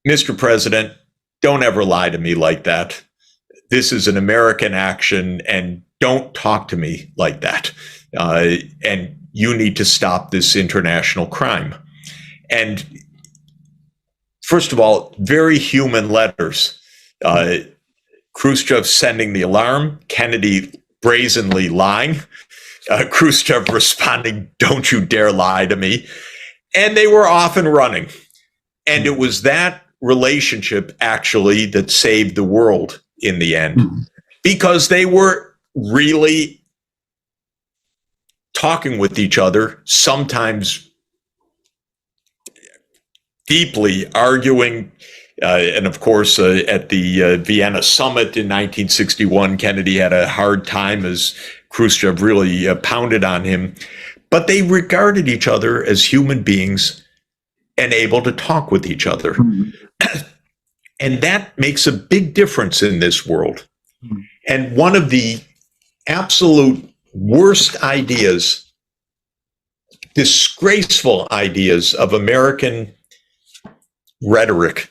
Mr. President, don't ever lie to me like that. This is an American action, and don't talk to me like that. And you need to stop this international crime. And first of all, very human letters. Khrushchev sending the alarm, Kennedy brazenly lying, Khrushchev responding, don't you dare lie to me. And they were off and running. And it was that relationship, actually, that saved the world in the end, because they were really talking with each other, sometimes deeply arguing. And of course, at the Vienna summit in 1961, Kennedy had a hard time as Khrushchev really pounded on him. But they regarded each other as human beings and able to talk with each other. And that makes a big difference in this world. And one of the absolute worst ideas, disgraceful ideas of American rhetoric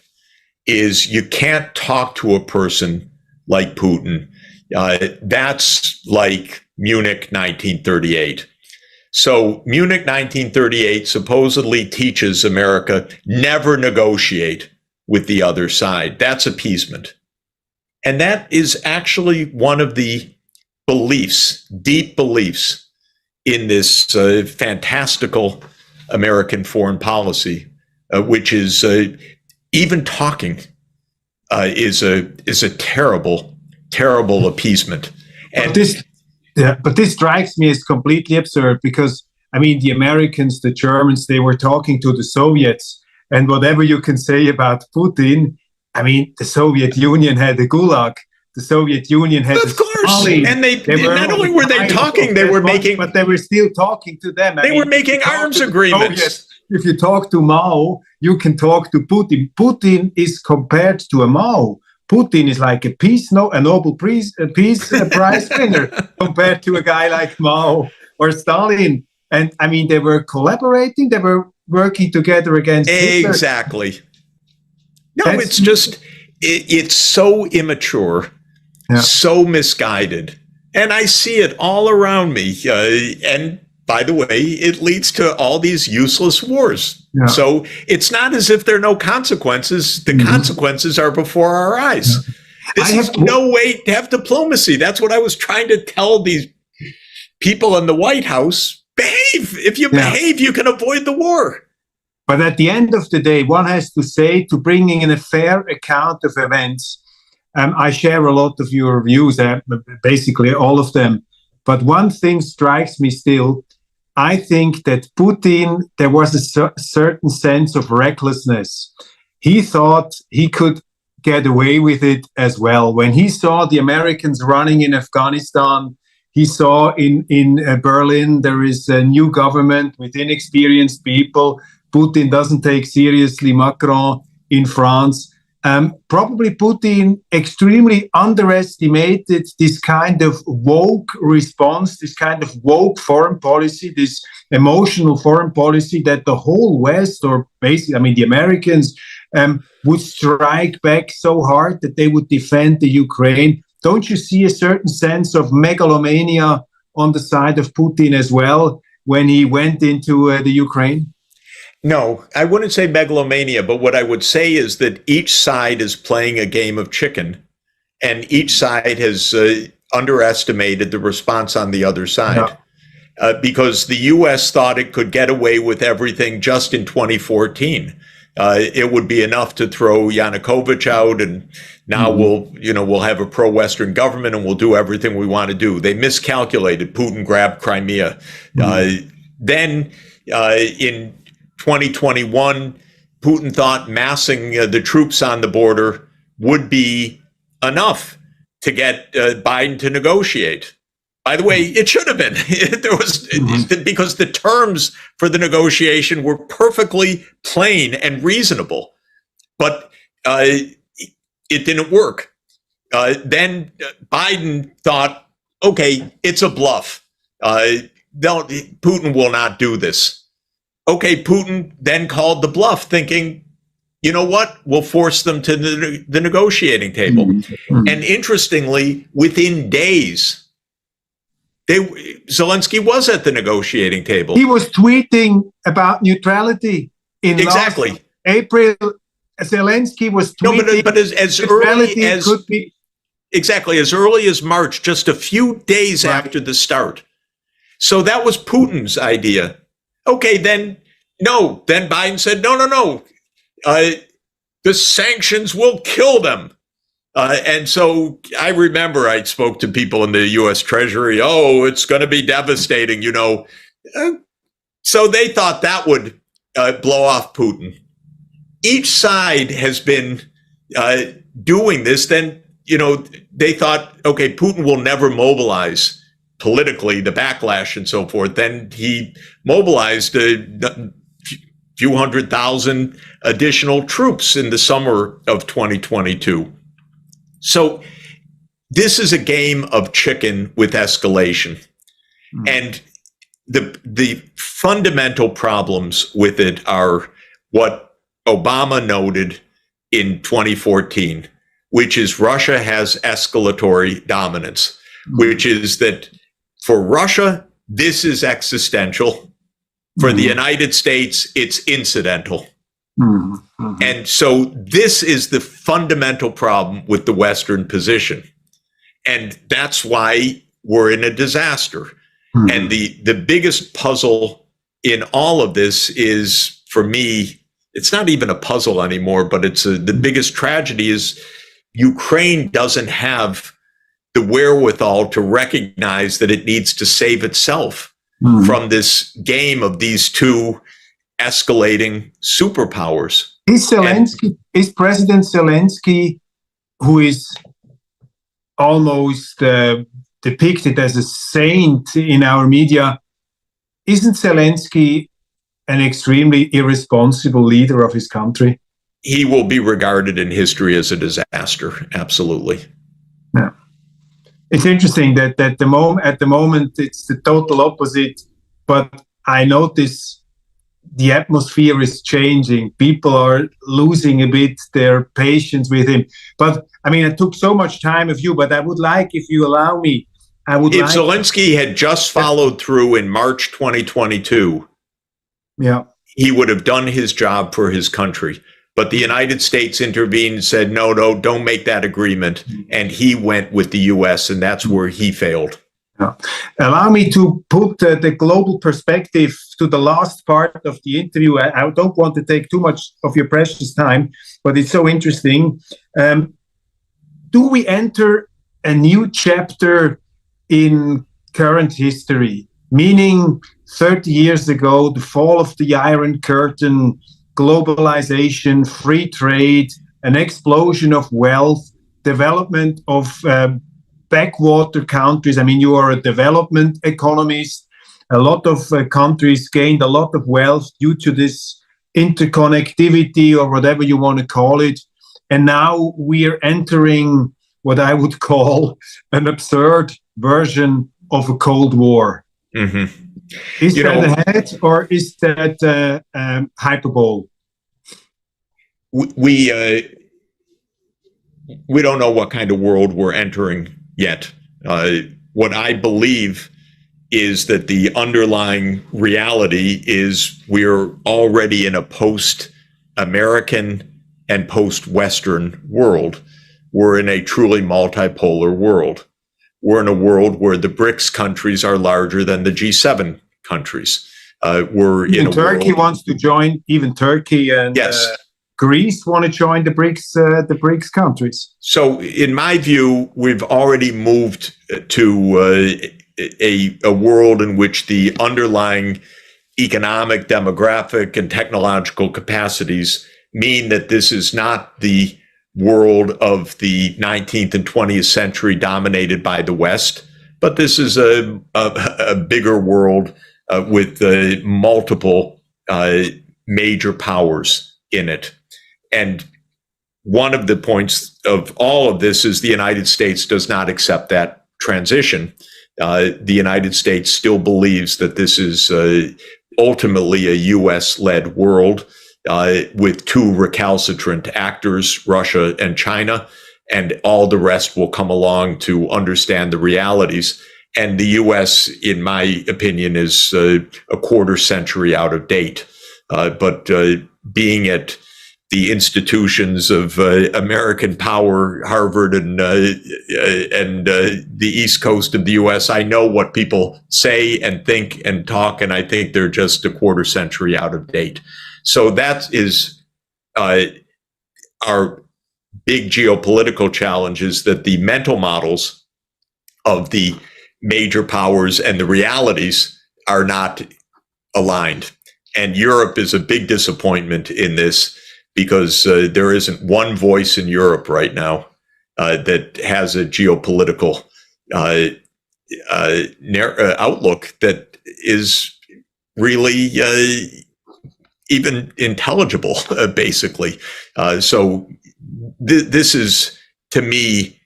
is you can't talk to a person like Putin. That's like Munich 1938. So Munich 1938 supposedly teaches America never negotiate with the other side. That's appeasement. And that is actually one of the beliefs, deep beliefs in this fantastical American foreign policy, which is even talking is a terrible, terrible appeasement. And but this strikes me as completely absurd because, I mean, the Americans, the Germans, they were talking to the Soviets. And whatever you can say about Putin, I mean, the Soviet Union had the Gulag. The Soviet Union had the Stalin. And they not only were they talking, they were making... But they were still talking to them. They were making arms agreements. If you talk to Mao, you can talk to Putin. Putin is compared to a Mao. Putin is like a Nobel Peace Prize winner compared to a guy like Mao or Stalin. And I mean, they were collaborating. They were working together against Hitler. Exactly. No, it's just, it's so immature, so misguided. And I see it all around me. And by the way, it leads to all these useless wars. Yeah. So it's not as if there are no consequences. The consequences are before our eyes. Yeah. This is no way to have diplomacy. That's what I was trying to tell these people in the White House. Behave. If you behave, you can avoid the war. But at the end of the day, one has to say, to bringing in a fair account of events, I share a lot of your views, basically all of them. But one thing strikes me still. I think that Putin, there was a certain sense of recklessness. He thought he could get away with it as well. When he saw the Americans running in Afghanistan, he saw in Berlin, there is a new government with inexperienced people. Putin doesn't take seriously Macron in France. Probably Putin extremely underestimated this kind of woke response, this kind of woke foreign policy, this emotional foreign policy that the whole West, or basically, I mean, the Americans, would strike back so hard that they would defend the Ukraine. Don't you see a certain sense of megalomania on the side of Putin as well when he went into the Ukraine? No, I wouldn't say megalomania, but what I would say is that each side is playing a game of chicken, and each side has underestimated the response on the other side. Because the U.S. thought it could get away with everything just in 2014. It would be enough to throw Yanukovych out, and now we'll have a pro-Western government and we'll do everything we want to do. They miscalculated. Putin grabbed Crimea. Then in 2021, Putin thought massing the troops on the border would be enough to get Biden to negotiate. By the way, it should have been. Because the terms for the negotiation were perfectly plain and reasonable, but it didn't work. Then Biden thought, okay, it's a bluff. Putin will not do this. Okay, Putin then called the bluff, thinking, you know what? We'll force them to the negotiating table. And interestingly, within days, Zelensky was at the negotiating table. He was tweeting about neutrality in exactly April. Zelensky was tweeting. No, but as early as could be exactly as early as March, just a few days after the start. So that was Putin's idea. Okay, then Biden said no. The sanctions will kill them. And so I remember I spoke to people in the U.S. Treasury. Oh, it's going to be devastating, So they thought that would blow off Putin. Each side has been doing this. Then, they thought, okay, Putin will never mobilize politically, the backlash and so forth. Then he mobilized a few 100,000 additional troops in the summer of 2022. So this is a game of chicken with escalation. And the fundamental problems with it are what Obama noted in 2014, which is Russia has escalatory dominance, which is that for Russia, this is existential. For the United States, it's incidental. And so this is the fundamental problem with the Western position. And that's why we're in a disaster. And the biggest puzzle in all of this is, for me, it's not even a puzzle anymore, but it's the biggest tragedy is Ukraine doesn't have the wherewithal to recognize that it needs to save itself from this game of these two escalating superpowers. Is President Zelensky, who is almost depicted as a saint in our media, isn't Zelensky an extremely irresponsible leader of his country? He will be regarded in history as a disaster. Absolutely. Yeah. It's interesting that at the moment it's the total opposite, but I notice the atmosphere is changing. People are losing a bit their patience with him. But I mean, I took so much time of you, but I would like, if you allow me, if Zelensky had just followed through in March 2022, he would have done his job for his country. But the United States intervened and said, no, don't make that agreement. And he went with the U.S., and that's where he failed. Allow me to put the global perspective to the last part of the interview. I don't want to take too much of your precious time, but it's so interesting. Do we enter a new chapter in current history? Meaning 30 years ago, the fall of the Iron Curtain, globalization, free trade, an explosion of wealth, development of backwater countries. I mean, you are a development economist. A lot of countries gained a lot of wealth due to this interconnectivity or whatever you want to call it. And now we are entering what I would call an absurd version of a Cold War. Is that ahead, or is that hyperbole? We don't know what kind of world we're entering yet. What I believe is that the underlying reality is we're already in a post-American and post-Western world. We're in a truly multipolar world. We're in a world where the BRICS countries are larger than the G7 countries. Even Turkey wants to join. Even Turkey and yes. Greece want to join the BRICS countries. So, in my view, we've already moved to a world in which the underlying economic, demographic, and technological capacities mean that this is not the world of the 19th and 20th century dominated by the West, but this is a bigger world with multiple major powers in it. And one of the points of all of this is the United States does not accept that transition. The United States still believes that this is ultimately a US-led world with two recalcitrant actors, Russia and China, and all the rest will come along to understand the realities. And the US, in my opinion, is a quarter century out of date. But being at the institutions of American power, Harvard and the East Coast of the U.S., I know what people say and think and talk, and I think they're just a quarter century out of date. So that is our big geopolitical challenge, is that the mental models of the major powers and the realities are not aligned. And Europe is a big disappointment in this, because there isn't one voice in Europe right now that has a geopolitical outlook that is really even intelligible, basically. So this is, to me,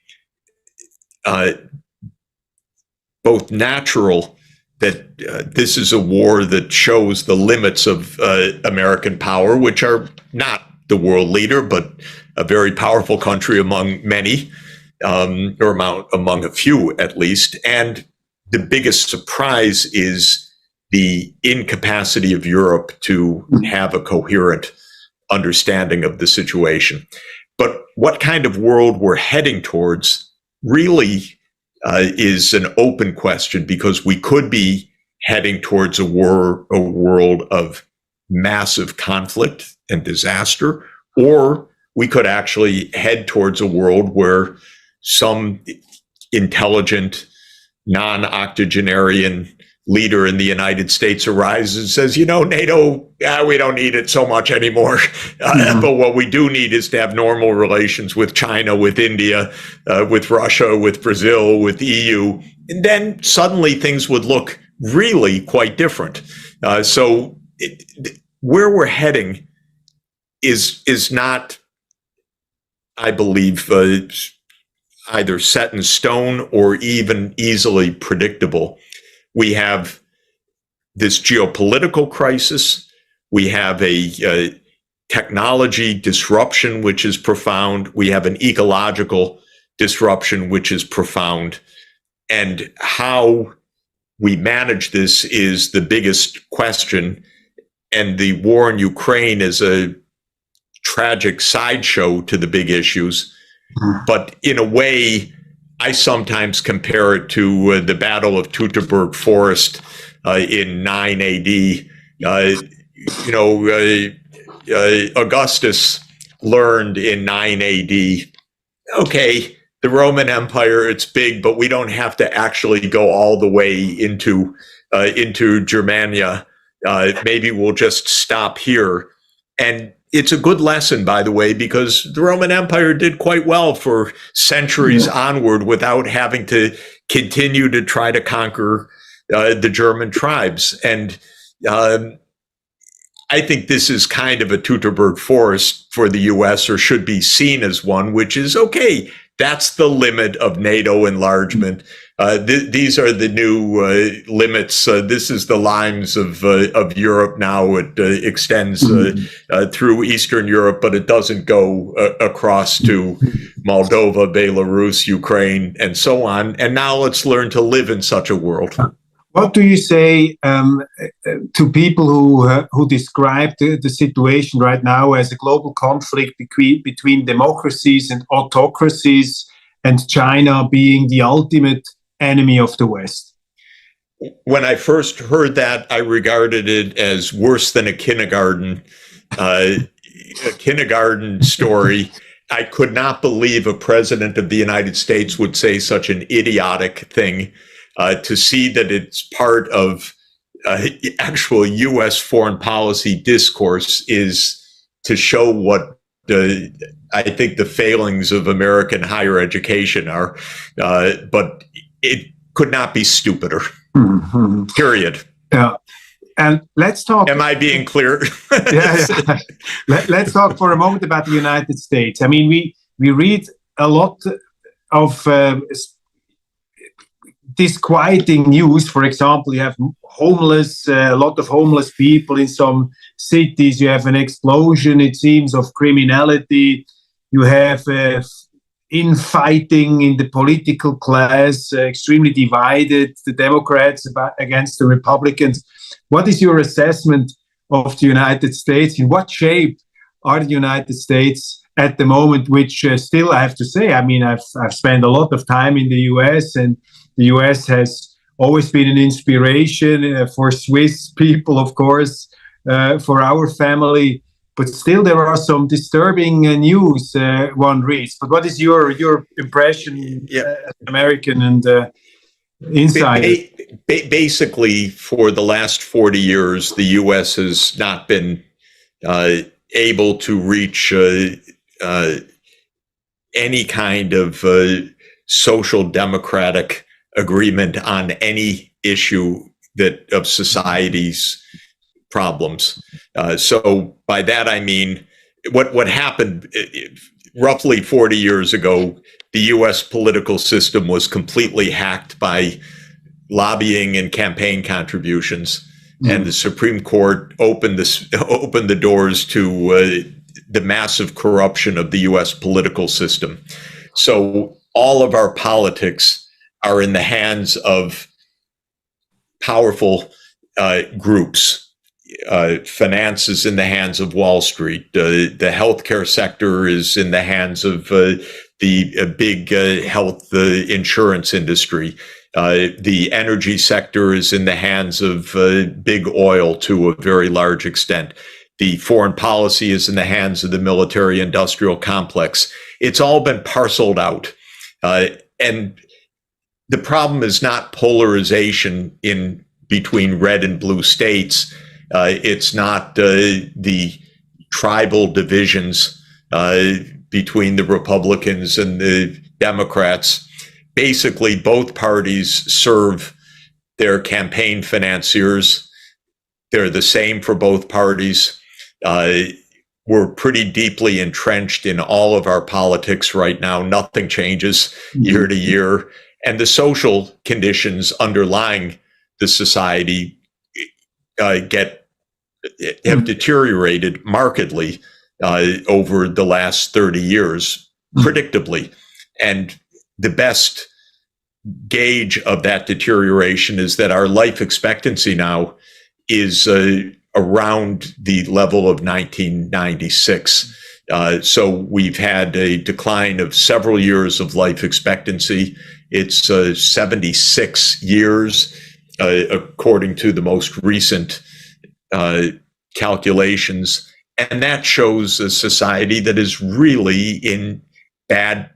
both natural, that this is a war that shows the limits of American power, which are not the world leader, but a very powerful country among many, or among a few at least. And the biggest surprise is the incapacity of Europe to have a coherent understanding of the situation. But what kind of world we're heading towards really is an open question, because we could be heading towards a world of massive conflict and disaster, or we could actually head towards a world where some intelligent, non-octogenarian leader in the United States arises and says, NATO, we don't need it so much anymore. But what we do need is to have normal relations with China, with India, with Russia, with Brazil, with the EU. And then suddenly things would look really quite different. So where we're heading is not, I believe, either set in stone or even easily predictable. We have this geopolitical crisis. We have a technology disruption, which is profound. We have an ecological disruption, which is profound. And how we manage this is the biggest question. And the war in Ukraine is a tragic sideshow to the big issues. But in a way, I sometimes compare it to the Battle of Teutoburg Forest in 9 AD. Augustus learned in 9 AD, okay, the Roman Empire, it's big, but we don't have to actually go all the way into Germania. Maybe we'll just stop here. And it's a good lesson, by the way, because the Roman Empire did quite well for centuries onward without having to continue to try to conquer the German tribes. And I think this is kind of a Teutoburg Forest for the U.S., or should be seen as one, which is, okay, that's the limit of NATO enlargement. These are the new limits. This is the lines of Europe now. It extends through Eastern Europe, but it doesn't go across to Moldova, Belarus, Ukraine, and so on. And now let's learn to live in such a world. What do you say to people who describe the situation right now as a global conflict between democracies and autocracies, and China being the ultimate enemy of the West? When I first heard that, I regarded it as worse than a kindergarten story. I could not believe a president of the United States would say such an idiotic thing. To see that it's part of actual U.S. foreign policy discourse is to show what I think the failings of American higher education are. But it could not be stupider. Mm-hmm. Period. Yeah. And let's talk. Am I being clear? Yeah. Let's talk for a moment about the United States. I mean, we read a lot of disquieting news. For example, you have a lot of homeless people in some cities. You have an explosion, it seems, of criminality. You have infighting in the political class, extremely divided, the Democrats against the Republicans. What is your assessment of the United States? In what shape are the United States at the moment, which still, I have to say, I mean, I've spent a lot of time in the US, and the US has always been an inspiration for Swiss people, of course, for our family. But still, there are some disturbing news one reads. But what is your impression as American and insider? Basically, for the last 40 years, the U.S. has not been able to reach any kind of social democratic agreement on any issue of society's problems. So by that I mean what happened roughly 40 years ago. The U.S. political system was completely hacked by lobbying and campaign contributions, and the Supreme Court opened the doors to the massive corruption of the U.S. political system. So all of our politics are in the hands of powerful groups. Finance is in the hands of Wall Street. The healthcare sector is in the hands of the big health insurance industry. The energy sector is in the hands of big oil to a very large extent. The foreign policy is in the hands of the military-industrial complex. It's all been parceled out. And the problem is not polarization in between red and blue states. It's not the tribal divisions between the Republicans and the Democrats. Basically, both parties serve their campaign financiers. They're the same for both parties. We're pretty deeply entrenched in all of our politics right now. Nothing changes year to year. And the social conditions underlying the society have deteriorated markedly over the last 30 years, predictably. And the best gauge of that deterioration is that our life expectancy now is around the level of 1996. So we've had a decline of several years of life expectancy. It's 76 years, according to the most recent calculations. And that shows a society that is really in bad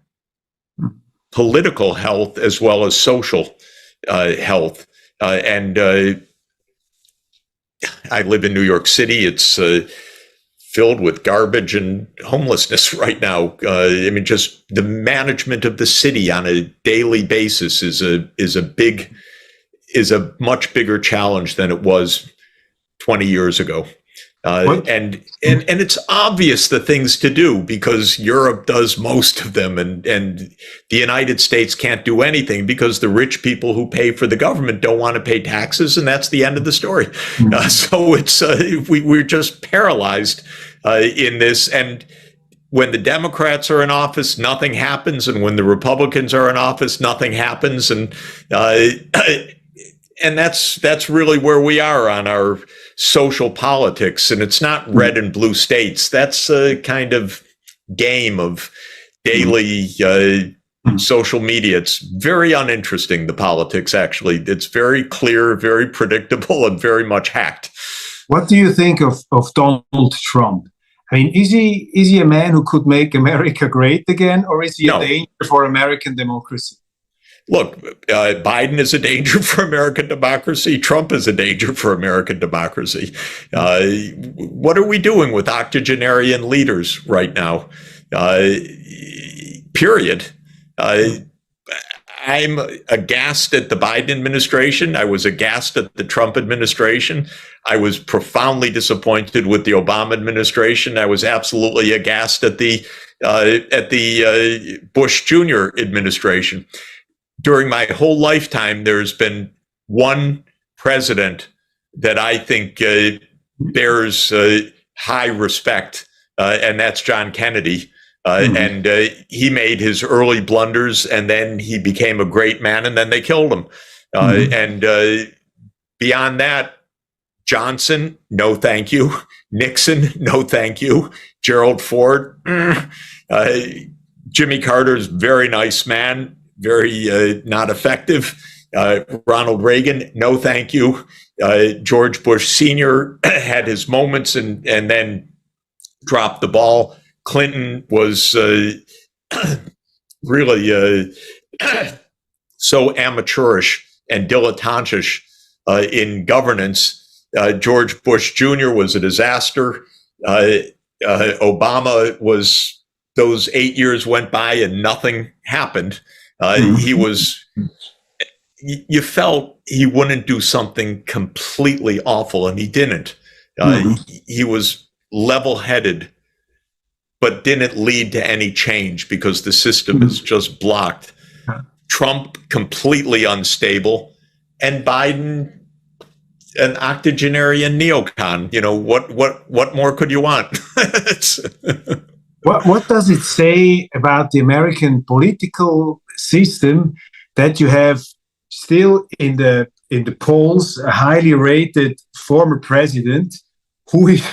political health as well as social health. And I live in New York City. It's filled with garbage and homelessness right now. I mean, just the management of the city on a daily basis is a much bigger challenge than it was 20 years ago. And it's obvious the things to do because Europe does most of them, and the United States can't do anything because the rich people who pay for the government don't want to pay taxes, and that's the end of the story. So it's we're just paralyzed in this. And when the Democrats are in office, nothing happens, and when the Republicans are in office, nothing happens. And And that's really where we are on our social politics. And it's not red and blue states. That's a kind of game of daily social media. It's very uninteresting, the politics, actually. It's very clear, very predictable, and very much hacked. What do you think of Donald Trump? I mean, is he a man who could make America great again, or is he a danger for American democracy? Look, Biden is a danger for American democracy. Trump is a danger for American democracy. What are we doing with octogenarian leaders right now? Period. I'm aghast at the Biden administration. I was aghast at the Trump administration. I was profoundly disappointed with the Obama administration. I was absolutely aghast at the Bush Jr. administration. During my whole lifetime, there's been one president that I think bears high respect, and that's John Kennedy. And he made his early blunders, and then he became a great man, and then they killed him. And beyond that, Johnson, no thank you. Nixon, no thank you. Gerald Ford, Jimmy Carter's very nice man, very not effective. Ronald Reagan, no thank you. George Bush Sr. had his moments and then dropped the ball. Clinton was really so amateurish and dilettantish in governance. George Bush Jr. was a disaster. Obama was, those 8 years went by and nothing happened. He was, you felt he wouldn't do something completely awful, and he didn't. He was level-headed, but didn't lead to any change because the system is just blocked. Trump, completely unstable, and Biden, an octogenarian neocon. You know, what more could you want? What does it say about the American political system that you have still in the polls a highly rated former president who is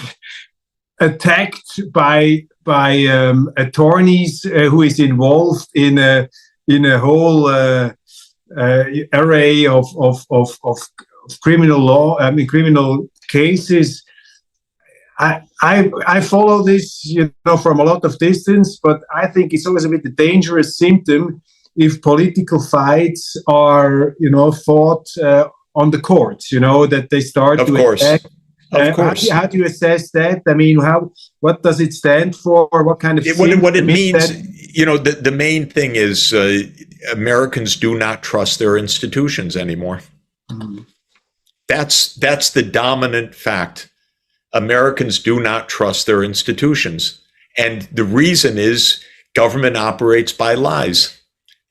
attacked by attorneys, who is involved in a whole array of criminal law, criminal cases? I follow this, from a lot of distance, but I think it's always a bit a dangerous symptom if political fights are, fought on the courts. That they start of to course. attack. Of course. How do you assess that? I mean, what does it stand for? What kind of what it means? The main thing is Americans do not trust their institutions anymore. That's the dominant fact. Americans do not trust their institutions, and the reason is government operates by lies,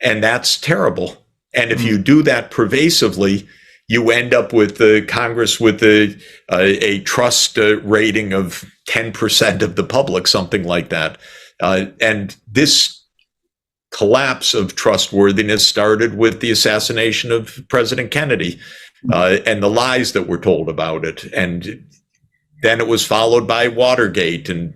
and that's terrible. And if you do that pervasively, you end up with the Congress with a trust rating of 10% of the public, something like that. And this collapse of trustworthiness started with the assassination of President Kennedy and the lies that were told about it. And then it was followed by Watergate and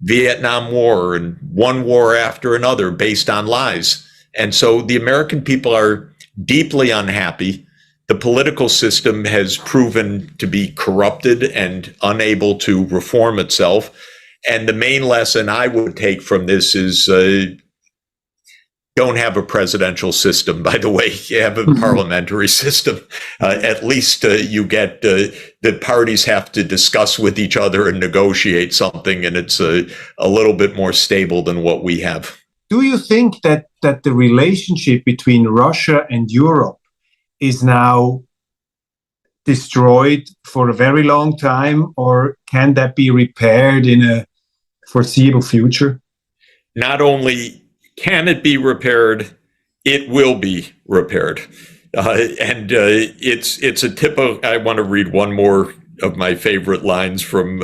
Vietnam War and one war after another based on lies. And so the American people are deeply unhappy. The political system has proven to be corrupted and unable to reform itself. And the main lesson I would take from this is don't have a presidential system, by the way. You have a parliamentary system. At least you get the parties have to discuss with each other and negotiate something, and it's a little bit more stable than what we have. Do you think that the relationship between Russia and Europe is now destroyed for a very long time, or can that be repaired in a foreseeable future? Not only can it be repaired, it will be repaired. And it's a typical, I want to read one more of my favorite lines from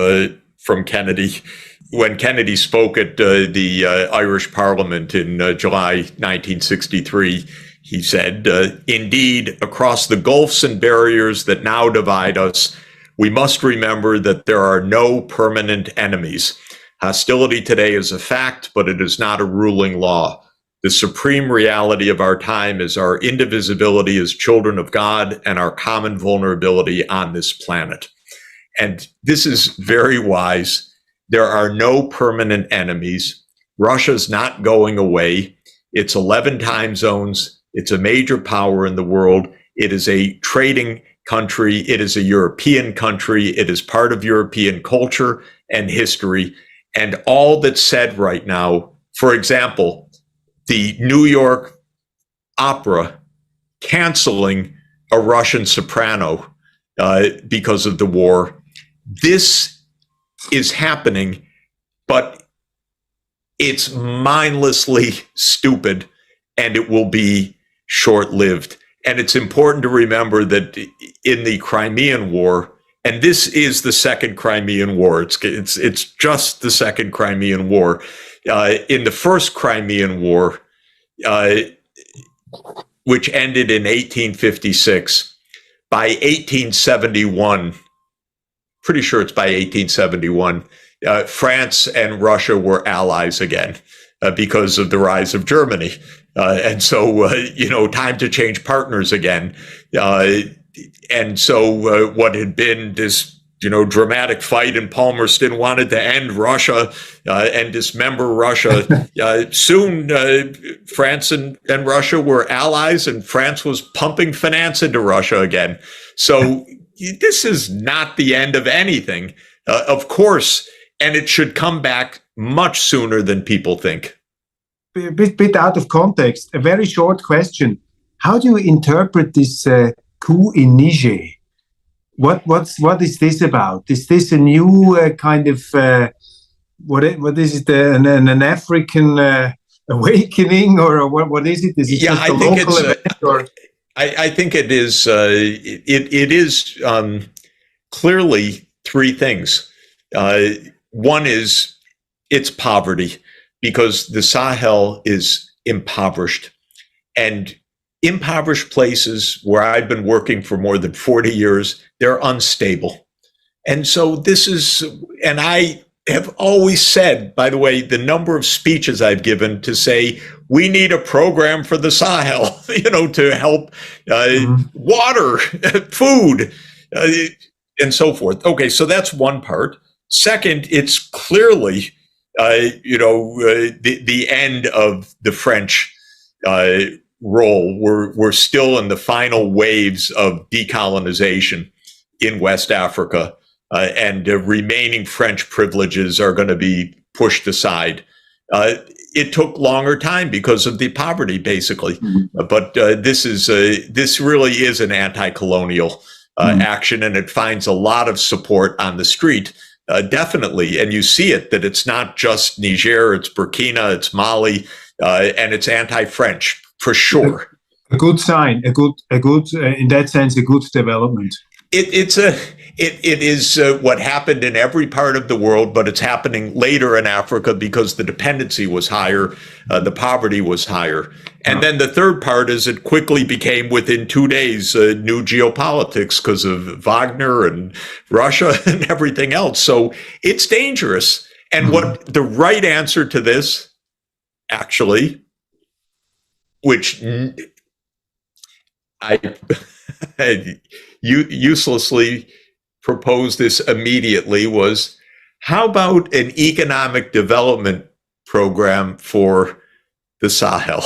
Kennedy. When Kennedy spoke at the Irish Parliament in July 1963, he said, indeed, across the gulfs and barriers that now divide us, we must remember that there are no permanent enemies. Hostility today is a fact, but it is not a ruling law. The supreme reality of our time is our indivisibility as children of God and our common vulnerability on this planet. And this is very wise. There are no permanent enemies. Russia's not going away. It's 11 time zones. It's a major power in the world. It is a trading country. It is a European country. It is part of European culture and history. And all that's said right now, for example, the New York Opera canceling a Russian soprano because of the war. This is happening, but it's mindlessly stupid, and it will be short-lived. And it's important to remember that in the Crimean War, and this is the second Crimean War, it's just the second Crimean War. In the first Crimean War, which ended in 1856, by 1871, pretty sure it's by 1871, France and Russia were allies again because of the rise of Germany. And so, time to change partners again. And so what had been this, dramatic fight in Palmerston wanted to end Russia and dismember Russia. Soon, France and Russia were allies, and France was pumping finance into Russia again. So this is not the end of anything, of course, and it should come back much sooner than people think. A bit out of context, a very short question. How do you interpret this coup in Niger? What is this about? Is this a new kind of what is it? An African awakening, or what is it? Is it just a local event? Or? I think it is. It is clearly three things. One is it's poverty, because the Sahel is impoverished, and impoverished places where I've been working for more than 40 years, they're unstable. And so this is, and I have always said, by the way, the number of speeches I've given to say, we need a program for the Sahel, to help water, food, and so forth. Okay, so that's one part. Second, it's clearly, the end of the French role. We're still in the final waves of decolonization in West Africa, and remaining French privileges are going to be pushed aside. It took longer time because of the poverty, basically, but this really is an anti-colonial action, and it finds a lot of support on the street. Definitely, and you see it, that it's not just Niger, it's Burkina, it's Mali, and it's anti-French for sure. A good sign, a good, in that sense, a good development. It is what happened in every part of the world, but it's happening later in Africa because the dependency was higher, the poverty was higher. And then the third part is it quickly became, within 2 days, new geopolitics because of Wagner and Russia and everything else. So it's dangerous. And what the right answer to this, actually, which I uselessly proposed this immediately, was, how about an economic development program for the Sahel?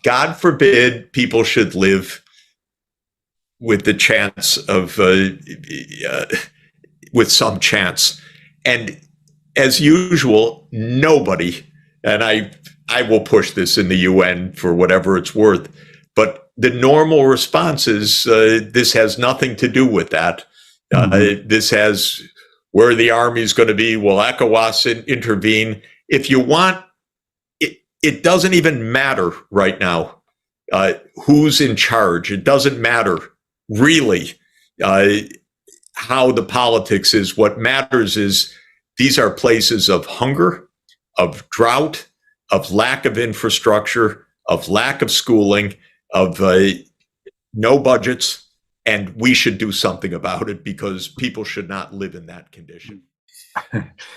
God forbid people should live with the chance of, with some chance. And as usual, nobody, and I will push this in the UN for whatever it's worth, but the normal response is, this has nothing to do with that. This has, where the army is going to be, will ECOWAS intervene? If you want, it doesn't even matter right now who's in charge. It doesn't matter really how the politics is. What matters is these are places of hunger, of drought, of lack of infrastructure, of lack of schooling, of no budgets, and we should do something about it because people should not live in that condition.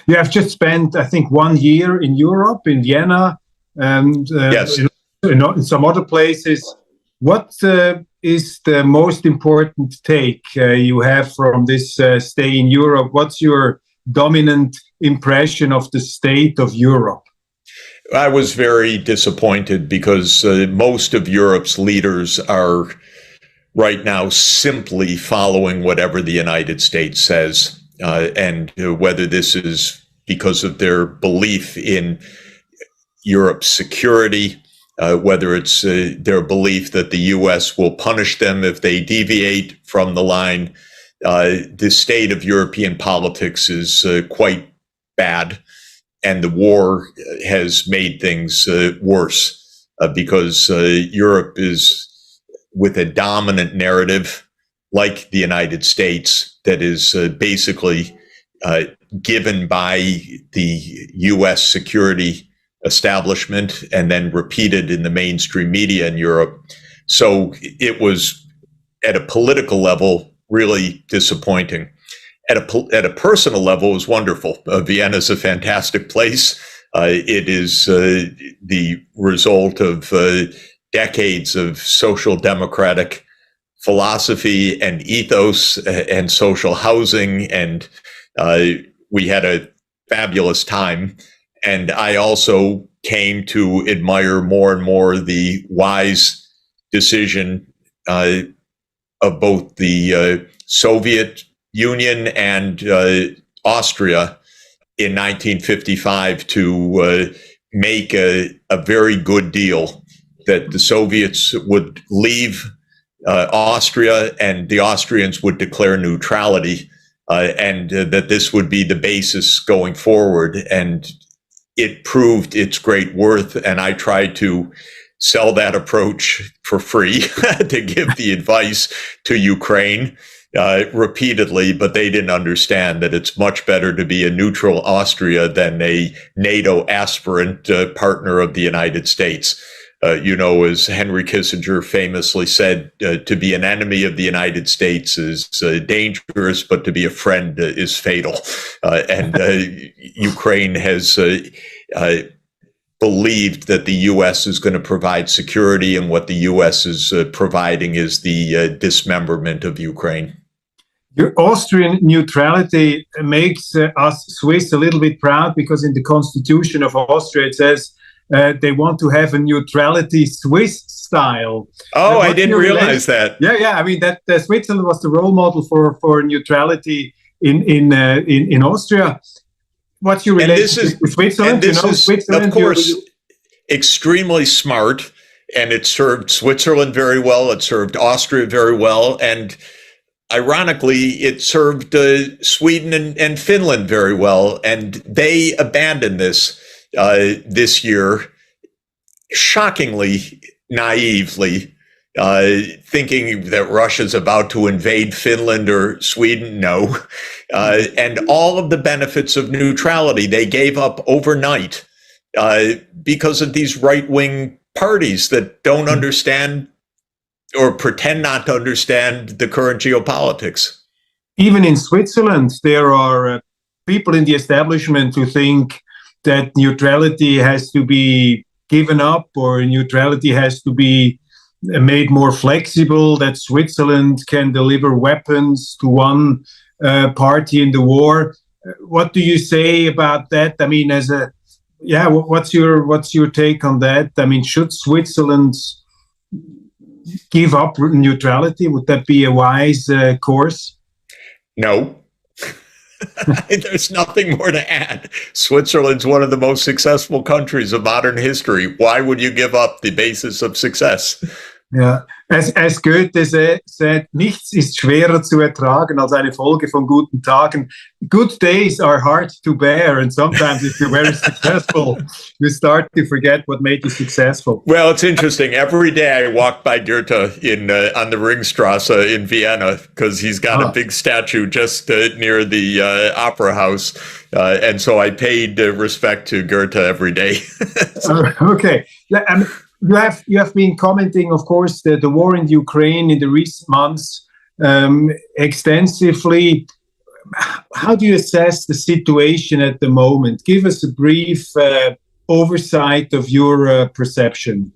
You have just spent, I think, 1 year in Europe, in Vienna, and Yes. in some other places. What is the most important take you have from this stay in Europe? What's your dominant impression of the state of Europe? I was very disappointed because most of Europe's leaders are right now simply following whatever the United States says. And whether this is because of their belief in Europe's security, whether it's their belief that the U.S. will punish them if they deviate from the line, the state of European politics is quite bad. And the war has made things worse because Europe is with a dominant narrative like the United States that is basically given by the U.S. security establishment and then repeated in the mainstream media in Europe. So it was, at a political level, really disappointing. At a personal level, it was wonderful. Vienna is a fantastic place. It is the result of decades of social democratic philosophy and ethos and social housing, and we had a fabulous time. And I also came to admire more and more the wise decision of both the Soviet Union and Austria in 1955 to make a very good deal, that the Soviets would leave Austria and the Austrians would declare neutrality, and that this would be the basis going forward. And it proved its great worth, and I tried to sell that approach for free to give the advice to Ukraine repeatedly, but they didn't understand that it's much better to be a neutral Austria than a NATO aspirant partner of the United States. As Henry Kissinger famously said, to be an enemy of the United States is dangerous, but to be a friend is fatal. And Ukraine has believed that the U.S. is going to provide security, and what the U.S. is providing is the dismemberment of Ukraine. Your Austrian neutrality makes us Swiss a little bit proud, because in the constitution of Austria it says they want to have a neutrality Swiss style. Oh, I didn't realize that. Yeah. I mean, that Switzerland was the role model for neutrality in Austria. What's your relationship with Switzerland? And this is, Switzerland, of course, extremely smart, and it served Switzerland very well. It served Austria very well, and ironically, it served Sweden and Finland very well. And they abandoned this this year, shockingly naively, thinking that Russia's about to invade Finland or Sweden. No. And all of the benefits of neutrality they gave up overnight because of these right-wing parties that don't understand or pretend not to understand the current geopolitics. Even in Switzerland, there are people in the establishment who think that neutrality has to be given up, or neutrality has to be made more flexible, that Switzerland can deliver weapons to one party in the war. What do you say about that? I mean, what's your take on that? I mean, should Switzerland give up neutrality? Would that be a wise course? No. There's nothing more to add. Switzerland's one of the most successful countries of modern history. Why would you give up the basis of success? Ja, as Goethe said, nichts ist schwerer zu ertragen als eine Folge von guten Tagen. Good days are hard to bear, and sometimes if you're very successful, you start to forget what made you successful. Well, it's interesting. Every day I walk by Goethe on the Ringstrasse in Vienna, because he's got a big statue just near the opera house. And so I paid respect to Goethe every day. Okay. you have been commenting, of course, the war in Ukraine in the recent months extensively. How do you assess the situation at the moment? Give us a brief oversight of your perception.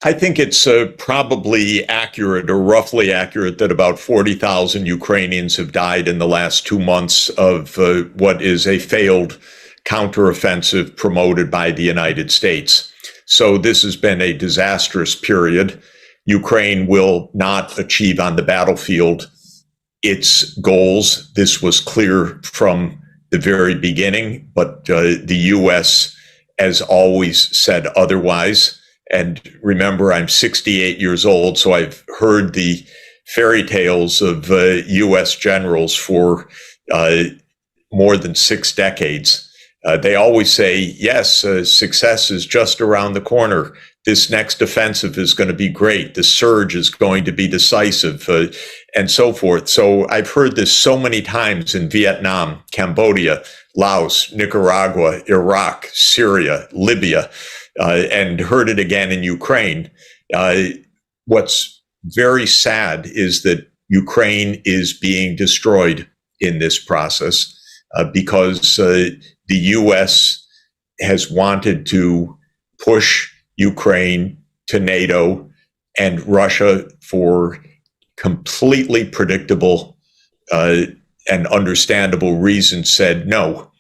I think it's probably accurate or roughly accurate that about 40,000 Ukrainians have died in the last 2 months of what is a failed counteroffensive promoted by the United States. So this has been a disastrous period. Ukraine will not achieve on the battlefield its goals. This was clear from the very beginning, but the U.S. has always said otherwise. And remember, I'm 68 years old, so I've heard the fairy tales of U.S. generals for more than 6 decades. They always say, yes, success is just around the corner. This next offensive is going to be great. The surge is going to be decisive, and so forth. So I've heard this so many times in Vietnam, Cambodia, Laos, Nicaragua, Iraq, Syria, Libya, and heard it again in Ukraine. What's very sad is that Ukraine is being destroyed in this process because the U.S. has wanted to push Ukraine to NATO, and Russia, for completely predictable and understandable reasons, said no.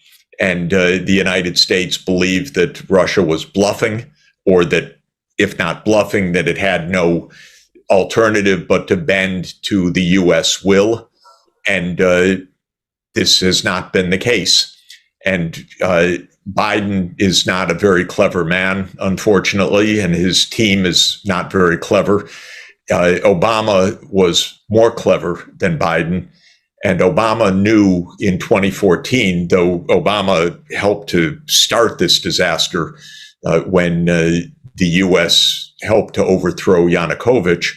And the United States believed that Russia was bluffing, or that, if not bluffing, that it had no alternative but to bend to the U.S. will. And this has not been the case. And Biden is not a very clever man, unfortunately, and his team is not very clever. Obama was more clever than Biden. And Obama knew in 2014, though Obama helped to start this disaster when the U.S. helped to overthrow Yanukovych,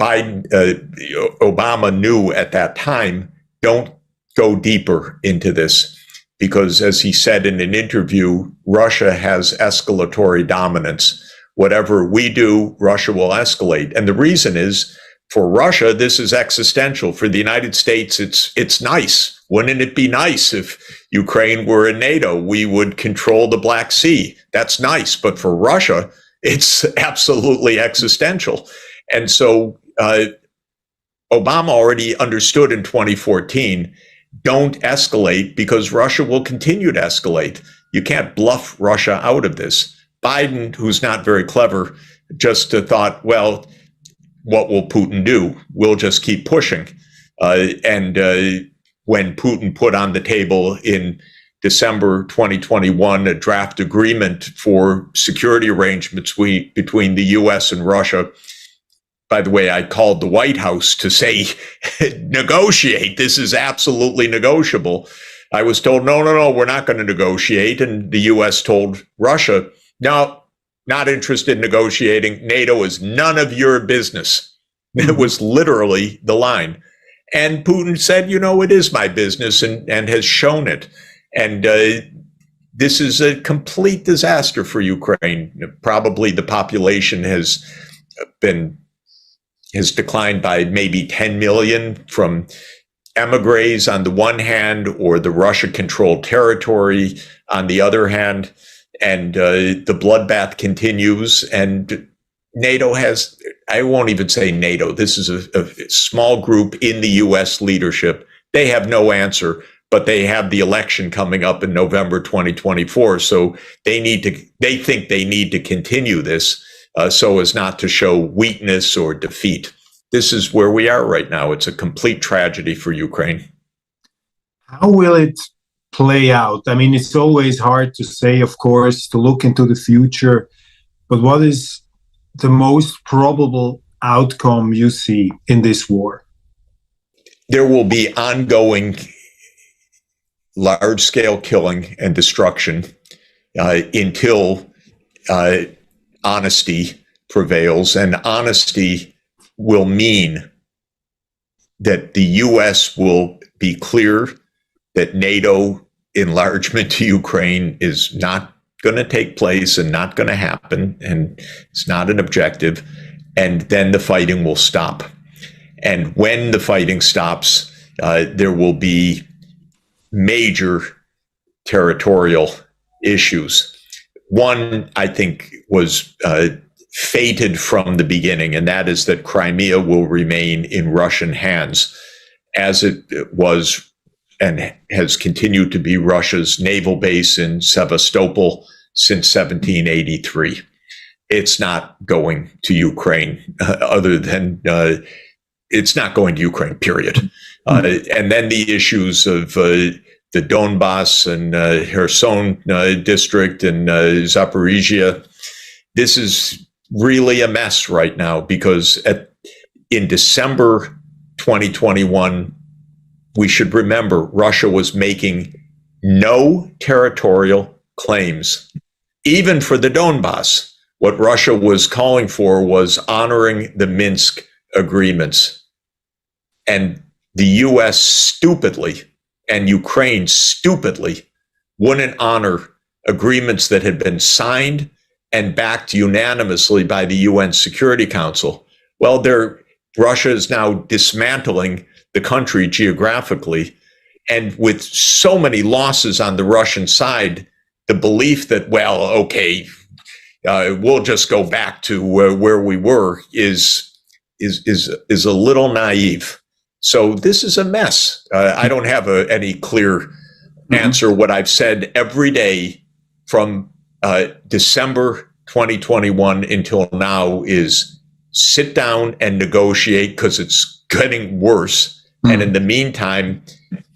Obama knew at that time, don't go deeper into this. Because, as he said in an interview, Russia has escalatory dominance. Whatever we do, Russia will escalate. And the reason is, for Russia, this is existential. For the United States, it's nice. Wouldn't it be nice if Ukraine were in NATO? We would control the Black Sea. That's nice. But for Russia, it's absolutely existential. And so Obama already understood in 2014, don't escalate because Russia will continue to escalate. You can't bluff Russia out of this. Biden, who's not very clever, just thought, well, what will Putin do? We'll just keep pushing. And when Putin put on the table in December 2021 a draft agreement for security arrangements between the U.S. and Russia, by the way, I called the White House to say, negotiate. This is absolutely negotiable. I was told, no, we're not going to negotiate. And the U.S. told Russia, no, not interested in negotiating. NATO is none of your business. It was literally the line. And Putin said, it is my business, and has shown it. And this is a complete disaster for Ukraine. Probably the population has declined by maybe 10 million from emigres on the one hand, or the Russia-controlled territory on the other hand. And the bloodbath continues. And NATO has, I won't even say NATO, this is a small group in the U.S. leadership. They have no answer, but they have the election coming up in November 2024. So they think they need to continue this. So as not to show weakness or defeat. This is where we are right now. It's a complete tragedy for Ukraine. How will it play out? I mean, it's always hard to say, of course, to look into the future, but what is the most probable outcome you see in this war? There will be ongoing large-scale killing and destruction until honesty prevails, and honesty will mean that the U.S. will be clear that NATO enlargement to Ukraine is not going to take place and not going to happen, and it's not an objective, and then the fighting will stop. And when the fighting stops, there will be major territorial issues. One, I think, was fated from the beginning, and that is that Crimea will remain in Russian hands, as it was and has continued to be Russia's naval base in Sevastopol since 1783. It's not going to Ukraine, other than it's not going to Ukraine, period. And then the issues of the Donbass and Kherson district and Zaporizhia. This is really a mess right now, because in December 2021, we should remember Russia was making no territorial claims, even for the Donbass. What Russia was calling for was honoring the Minsk agreements. And the US stupidly and Ukraine stupidly wouldn't honor agreements that had been signed and backed unanimously by the UN Security Council. Well, Russia is now dismantling the country geographically, and with so many losses on the Russian side, the belief that, well, okay, we'll just go back to where we were is a little naive. So this is a mess. I don't have any clear answer. What I've said every day from December 2021 until now is sit down and negotiate, because it's getting worse. And in the meantime,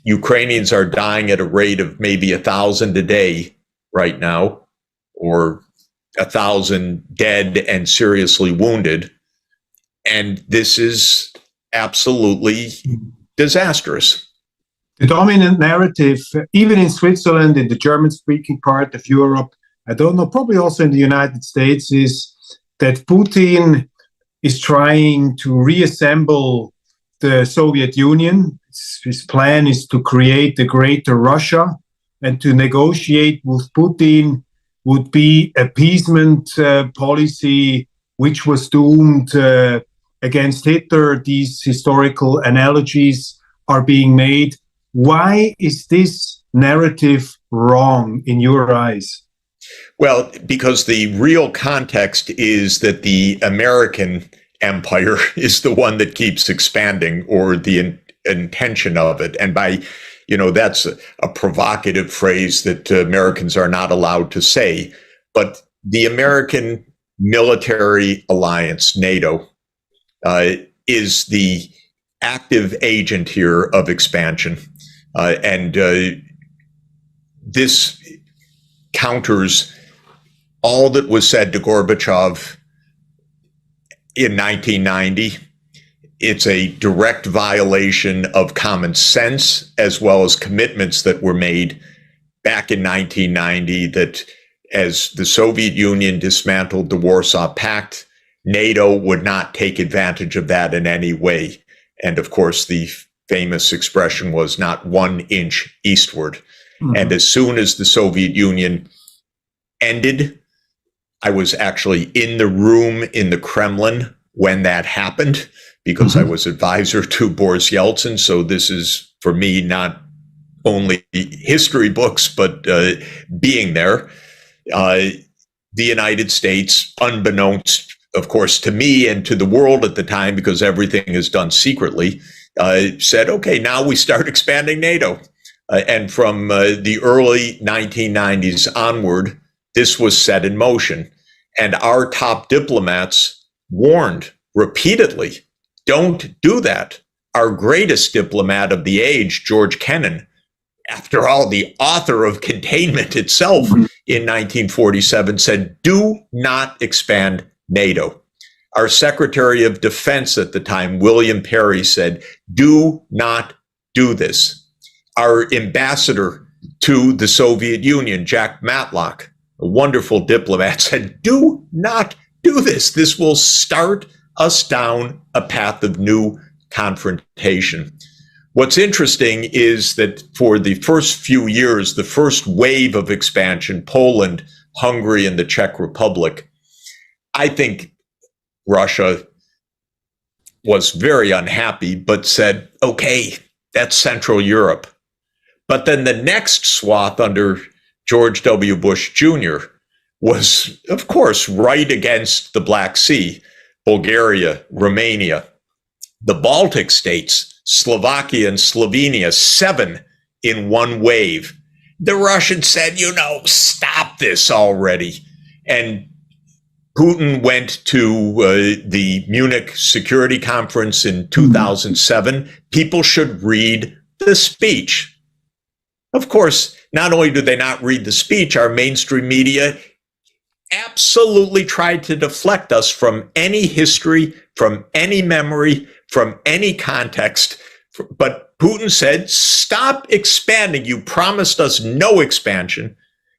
Ukrainians are dying at a rate of maybe 1,000 a day right now, or 1,000 dead and seriously wounded. And this is absolutely disastrous. The dominant narrative, even in Switzerland, in the German-speaking part of Europe, I don't know, probably also in the United States, is that Putin is trying to reassemble the Soviet Union. His plan is to create a greater Russia, and to negotiate with Putin would be appeasement policy, which was doomed against Hitler. These historical analogies are being made. Why is this narrative wrong in your eyes? Well, because the real context is that the American empire is the one that keeps expanding, or the intention of it. And by, that's a provocative phrase that Americans are not allowed to say. But the American military alliance, NATO, is the active agent here of expansion. And this counters all that was said to Gorbachev in 1990. It's a direct violation of common sense, as well as commitments that were made back in 1990, that as the Soviet Union dismantled the Warsaw Pact, NATO would not take advantage of that in any way. And of course, the famous expression was not 1 inch eastward. Mm-hmm. And as soon as the Soviet Union ended, I was actually in the room in the Kremlin when that happened, because I was advisor to Boris Yeltsin. So this is, for me, not only history books, but being there. The United States, unbeknownst, of course, to me and to the world at the time, because everything is done secretly, said, okay, now we start expanding NATO. And from the early 1990s onward, this was set in motion. And our top diplomats warned repeatedly, don't do that. Our greatest diplomat of the age, George Kennan, after all, the author of Containment itself in 1947, said, do not expand NATO. Our Secretary of Defense at the time, William Perry, said, do not do this. Our ambassador to the Soviet Union, Jack Matlock, a wonderful diplomat, said, do not do this. This will start us down a path of new confrontation. What's interesting is that for the first few years, the first wave of expansion, Poland, Hungary and the Czech Republic, I think Russia was very unhappy, but said, okay, that's Central Europe. But then the next swath under George W. Bush Jr. was, of course, right against the Black Sea, Bulgaria, Romania, the Baltic states, Slovakia and Slovenia, 7 in one wave. The Russians said, stop this already. And Putin went to the Munich Security Conference in 2007. People should read the speech. Of course, not only do they not read the speech, our mainstream media absolutely tried to deflect us from any history, from any memory, from any context. But Putin said, stop expanding. You promised us no expansion.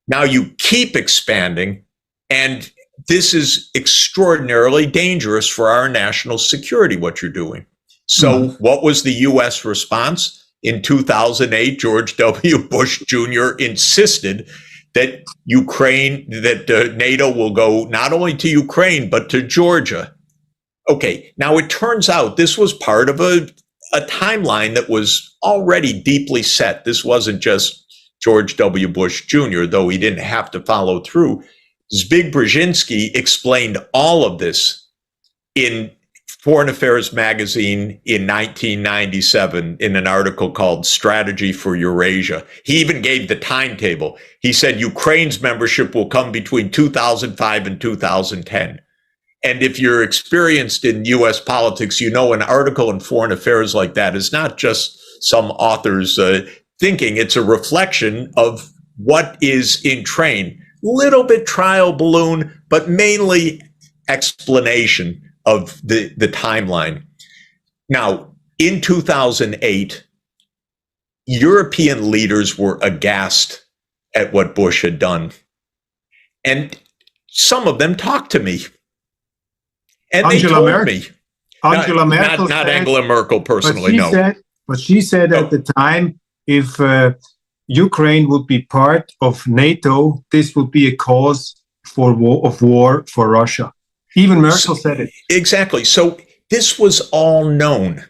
Now you keep expanding. And this is extraordinarily dangerous for our national security, what you're doing. So what was the U.S. response? In 2008, George W. Bush Jr. insisted that NATO will go not only to Ukraine, but to Georgia. Okay, now it turns out this was part of a timeline that was already deeply set. This wasn't just George W. Bush Jr., though he didn't have to follow through. Zbig Brzezinski explained all of this in Foreign Affairs magazine in 1997 in an article called Strategy for Eurasia. He even gave the timetable. He said Ukraine's membership will come between 2005 and 2010. And if you're experienced in U.S. politics, an article in Foreign Affairs like that is not just some author's thinking. It's a reflection of what is in train. Little bit trial balloon, but mainly explanation of the timeline. Now, in 2008, European leaders were aghast at what Bush had done. And some of them talked to me. And they told me. Angela Merkel. Not Angela Merkel personally, no. But she said at the time, if Ukraine would be part of NATO, this would be a cause for war for Russia. Even Merkel said it. Exactly. So this was all known.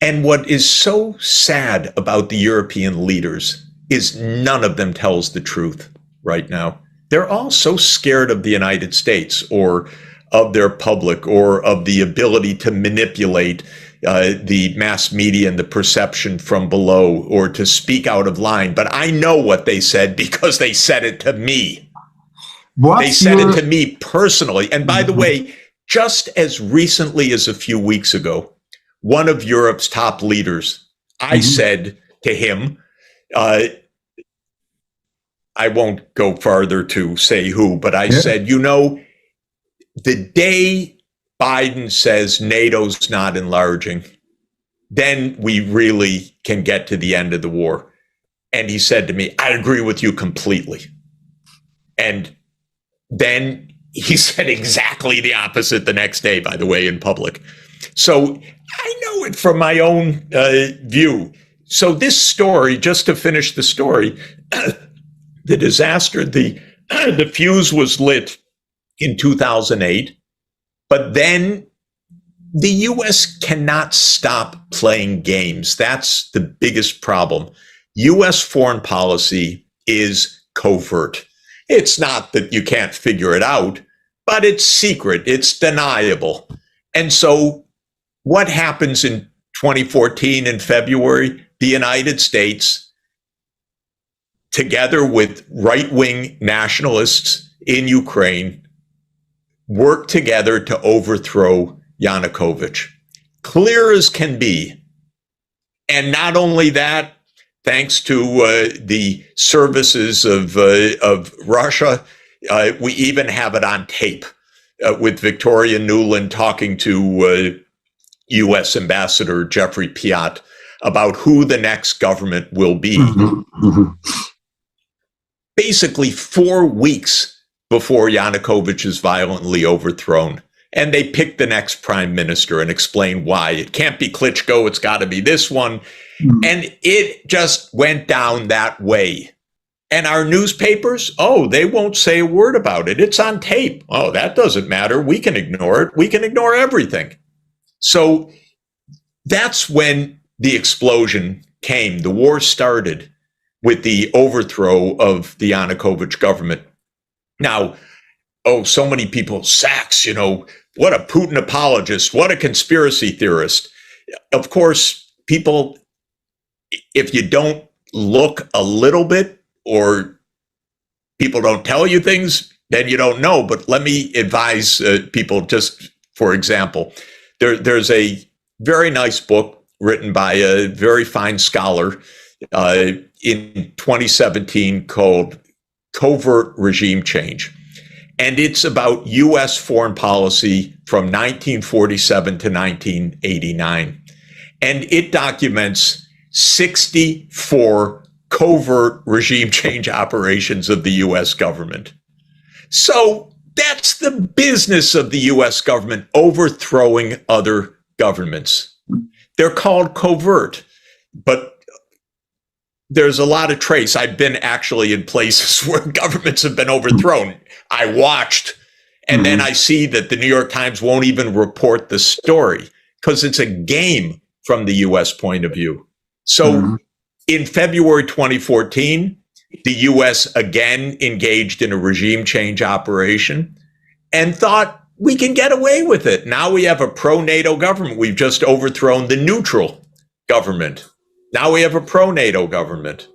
And what is so sad about the European leaders is none of them tells the truth right now. They're all so scared of the United States or of their public or of the ability to manipulate the mass media and the perception from below or to speak out of line. But I know what they said because they said it to me. They said it to me personally. And by the way, just as recently as a few weeks ago, one of Europe's top leaders, I said to him, I won't go farther to say who, but I said, the day Biden says NATO's not enlarging, then we really can get to the end of the war. And he said to me, I agree with you completely. And then he said exactly the opposite the next day, by the way, in public. So I know it from my own view. So this story, just to finish the story, the disaster, the fuse was lit in 2008, but then the U.S. cannot stop playing games. That's the biggest problem. U.S. foreign policy is covert. It's not that you can't figure it out, but it's secret, it's deniable. And so what happens in 2014 in February? The United States, together with right-wing nationalists in Ukraine, work together to overthrow Yanukovych. Clear as can be. And not only that, thanks to the services of Russia, we even have it on tape with Victoria Nuland talking to U.S. Ambassador Jeffrey Piat about who the next government will be. Basically 4 weeks before Yanukovych is violently overthrown. And they pick the next prime minister and explain why. It can't be Klitschko, it's got to be this one. And it just went down that way. And our newspapers, oh, they won't say a word about it. It's on tape. Oh, that doesn't matter. We can ignore it. We can ignore everything. So that's when the explosion came. The war started with the overthrow of the Yanukovych government. Now, oh, so many people, Sachs, what a Putin apologist, what a conspiracy theorist. Of course, people, if you don't look a little bit, or people don't tell you things, then you don't know. But let me advise people, just for example, there's a very nice book written by a very fine scholar in 2017 called Covert Regime Change. And it's about U.S. foreign policy from 1947 to 1989. And it documents 64 covert regime change operations of the U.S. government. So that's the business of the U.S. government, overthrowing other governments. They're called covert, but there's a lot of trace. I've been actually in places where governments have been overthrown. I watched, and then I see that the New York Times won't even report the story because it's a game from the U.S. point of view. So in February 2014, the U.S. again engaged in a regime change operation and thought we can get away with it. Now we have a pro-NATO government. We've just overthrown the neutral government. Now we have a pro-NATO government.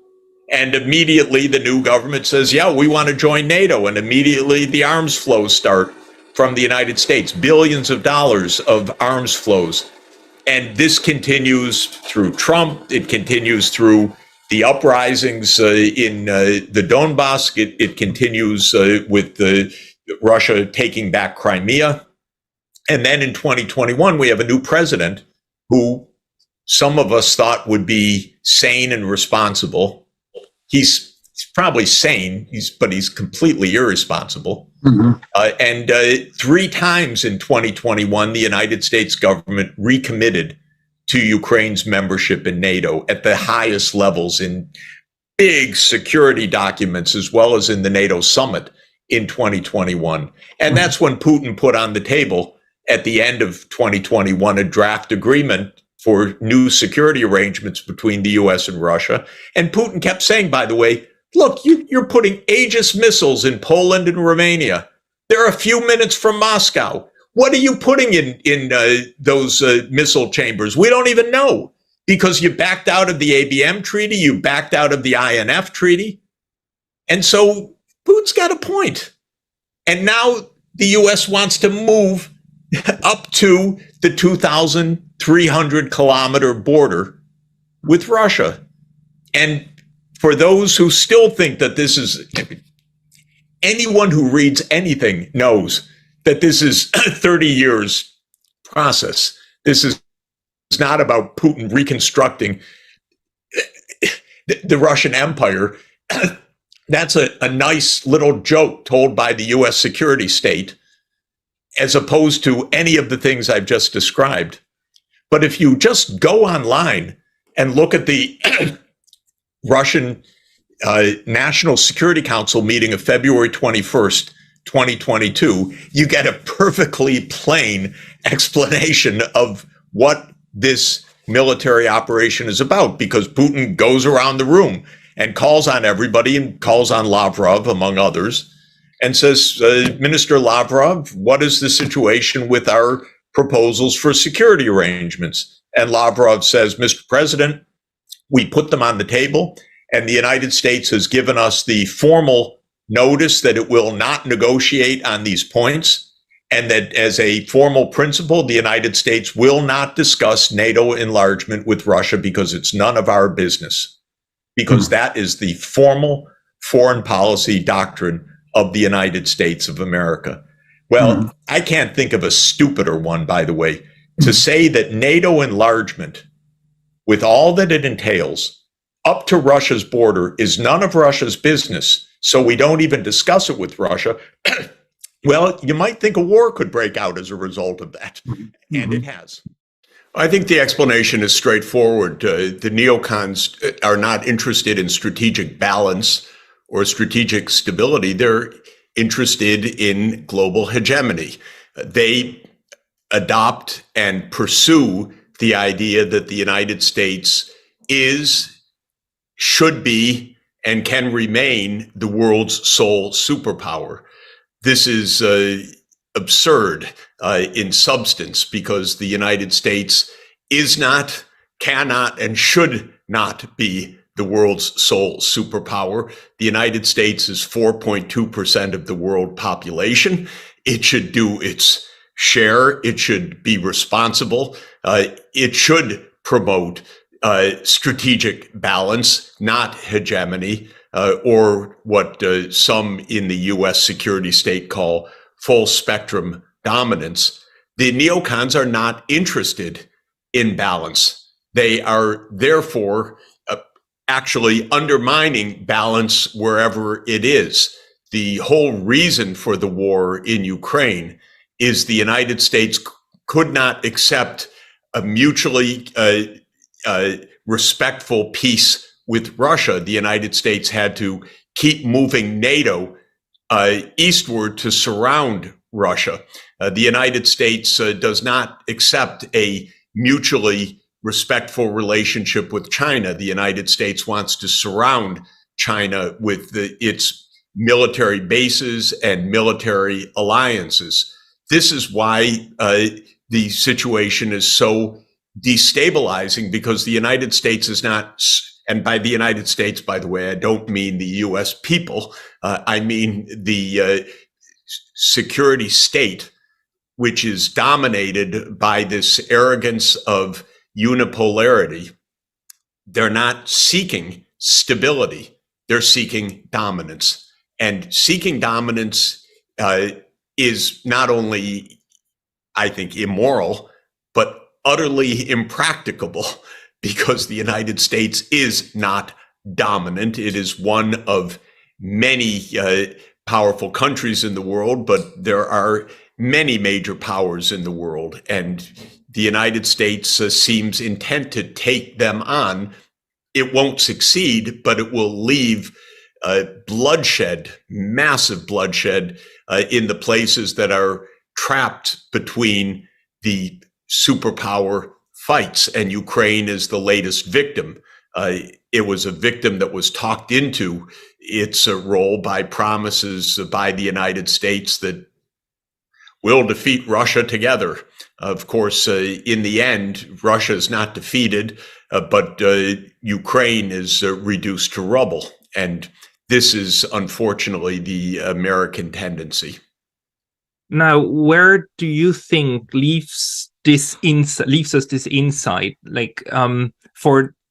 And immediately the new government says, yeah, we want to join NATO. And immediately the arms flows start from the United States, billions of dollars of arms flows. And this continues through Trump. It continues through the uprisings in the Donbass. It continues with Russia taking back Crimea. And then in 2021, we have a new president who some of us thought would be sane and responsible. He's probably sane, but he's completely irresponsible. And 3 times in 2021, the United States government recommitted to Ukraine's membership in NATO at the highest levels in big security documents, as well as in the NATO summit in 2021. And that's when Putin put on the table at the end of 2021 a draft agreement for new security arrangements between the US and Russia. And Putin kept saying, by the way, look, you're putting Aegis missiles in Poland and Romania. They're a few minutes from Moscow. What are you putting in those missile chambers? We don't even know, because you backed out of the ABM treaty, you backed out of the INF treaty. And so Putin's got a point. And now the US wants to move up to the 2,300 kilometer border with Russia. And for those who still think that this is, anyone who reads anything knows that this is a 30 years process. This is not about Putin reconstructing the Russian Empire. That's a nice little joke told by the US security state, as opposed to any of the things I've just described. But if you just go online and look at the Russian National Security Council meeting of February 21st, 2022, you get a perfectly plain explanation of what this military operation is about, because Putin goes around the room and calls on everybody, and calls on Lavrov, among others, and says, Minister Lavrov, what is the situation with our proposals for security arrangements? And Lavrov says, Mr. President, we put them on the table, and the United States has given us the formal notice that it will not negotiate on these points, and that as a formal principle, the United States will not discuss NATO enlargement with Russia because it's none of our business, because that is the formal foreign policy doctrine of the United States of America. Well, I can't think of a stupider one, by the way, to say that NATO enlargement, with all that it entails, up to Russia's border is none of Russia's business, so we don't even discuss it with Russia. Well, you might think a war could break out as a result of that, and it has. I think the explanation is straightforward. The neocons are not interested in strategic balance or strategic stability. They're interested in global hegemony. They adopt and pursue the idea that the United States is, should be, and can remain the world's sole superpower. This is absurd in substance, because the United States is not, cannot, and should not be the world's sole superpower. The United States is 4.2% of the world population. It should do its share. It should be responsible. It should promote strategic balance, not hegemony, or what some in the U.S. security state call full spectrum dominance. The neocons are not interested in balance. They are therefore actually undermining balance wherever it is. The whole reason for the war in Ukraine is the United States could not accept a mutually respectful peace with Russia. The United States had to keep moving NATO eastward to surround Russia. The United States does not accept a mutually respectful relationship with China. The United States wants to surround China with its military bases and military alliances. This is why the situation is so destabilizing, because the United States is not, and by the United States, by the way, I don't mean the US people, I mean the security state, which is dominated by this arrogance of unipolarity. They're not seeking stability, they're seeking dominance. And seeking dominance is not only, I think, immoral, but utterly impracticable, because the United States is not dominant. It is one of many powerful countries in the world, but there are many major powers in the world, and the United States seems intent to take them on. It won't succeed, but it will leave bloodshed, massive bloodshed, in the places that are trapped between the superpower fights. And Ukraine is the latest victim. It was a victim that was talked into its role by promises by the United States that we'll defeat Russia together. Of course, in the end, Russia is not defeated, but Ukraine is reduced to rubble. And this is unfortunately the American tendency. Now, where do you think leaves us this insight, like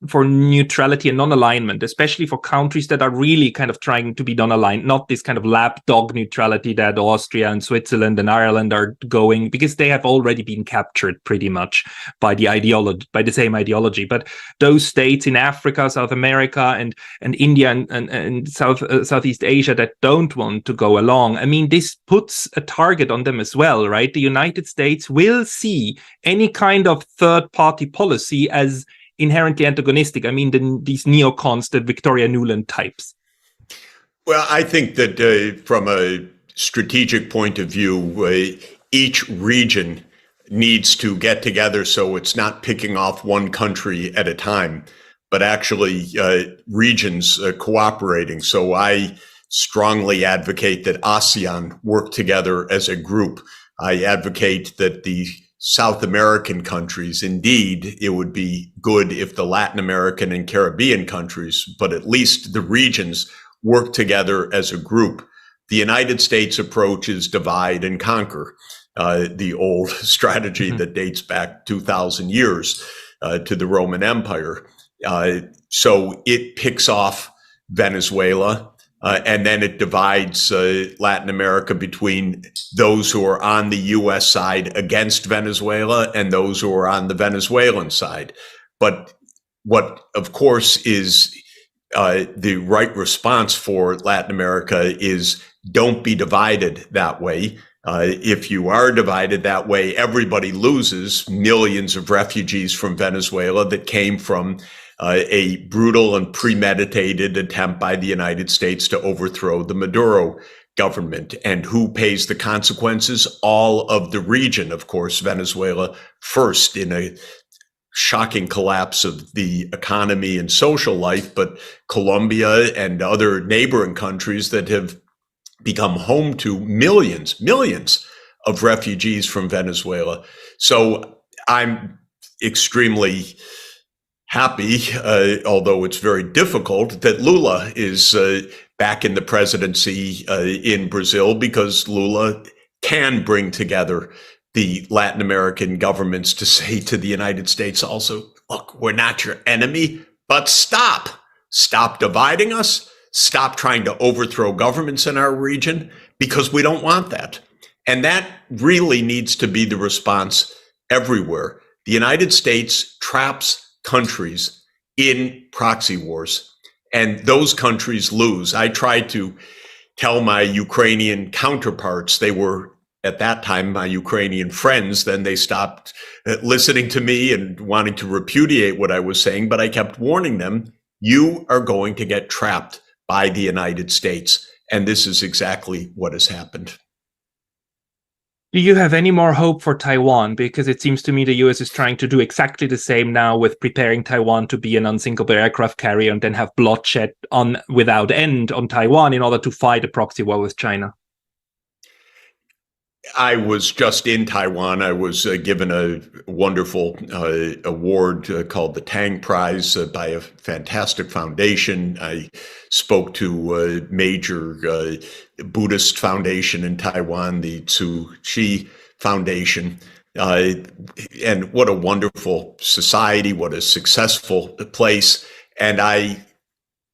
for neutrality and non-alignment, especially for countries that are really kind of trying to be non-aligned, not this kind of lapdog neutrality that Austria and Switzerland and Ireland are going, because they have already been captured pretty much by the ideology, by the same ideology. But those states in Africa, South America, and India and Southeast Asia that don't want to go along, I mean, this puts a target on them as well, right? The United States will see any kind of third-party policy as inherently antagonistic. I mean, these neocons, the Victoria Nuland types. Well, I think that from a strategic point of view, each region needs to get together so it's not picking off one country at a time, but actually regions cooperating. So I strongly advocate that ASEAN work together as a group. I advocate that the South American countries, indeed, it would be good if the Latin American and Caribbean countries, but at least the regions, work together as a group. The United States approach is divide and conquer, the old strategy that dates back 2,000 years to the Roman Empire. So it picks off Venezuela, and then it divides Latin America between those who are on the U.S. side against Venezuela and those who are on the Venezuelan side. But what, of course, is the right response for Latin America is don't be divided that way. If you are divided that way, everybody loses. Millions of refugees from Venezuela that came from a brutal and premeditated attempt by the United States to overthrow the Maduro government. And who pays the consequences? All of the region, of course, Venezuela first in a shocking collapse of the economy and social life, but Colombia and other neighboring countries that have become home to millions of refugees from Venezuela. So I'm extremely happy, although it's very difficult, that Lula is back in the presidency in Brazil, because Lula can bring together the Latin American governments to say to the United States also, look, we're not your enemy, but stop dividing us, stop trying to overthrow governments in our region, because we don't want that. And that really needs to be the response everywhere. The United States traps countries in proxy wars, and those countries lose. I tried to tell my Ukrainian counterparts, they were at that time my Ukrainian friends, then they stopped listening to me and wanting to repudiate what I was saying, but I kept warning them, you are going to get trapped by the United States. And this is exactly what has happened. Do you have any more hope for Taiwan? Because it seems to me the US is trying to do exactly the same now, with preparing Taiwan to be an unsinkable aircraft carrier and then have bloodshed on without end on Taiwan in order to fight a proxy war with China. I was just in Taiwan. I was given a wonderful award called the Tang Prize by a fantastic foundation. I spoke to a major Buddhist foundation in Taiwan, the Tzu Chi Foundation. And what a wonderful society, what a successful place. And I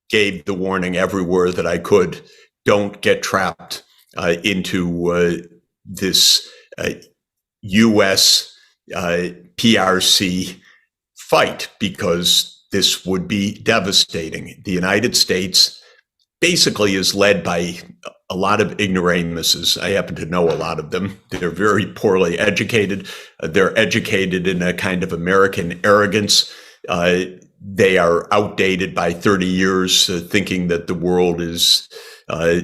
gave the warning everywhere that I could, don't get trapped into this U.S. PRC fight, because this would be devastating. The United States basically is led by a lot of ignoramuses. I happen to know a lot of them. They're very poorly educated. They're educated in a kind of American arrogance. They are outdated by 30 years, thinking that the world is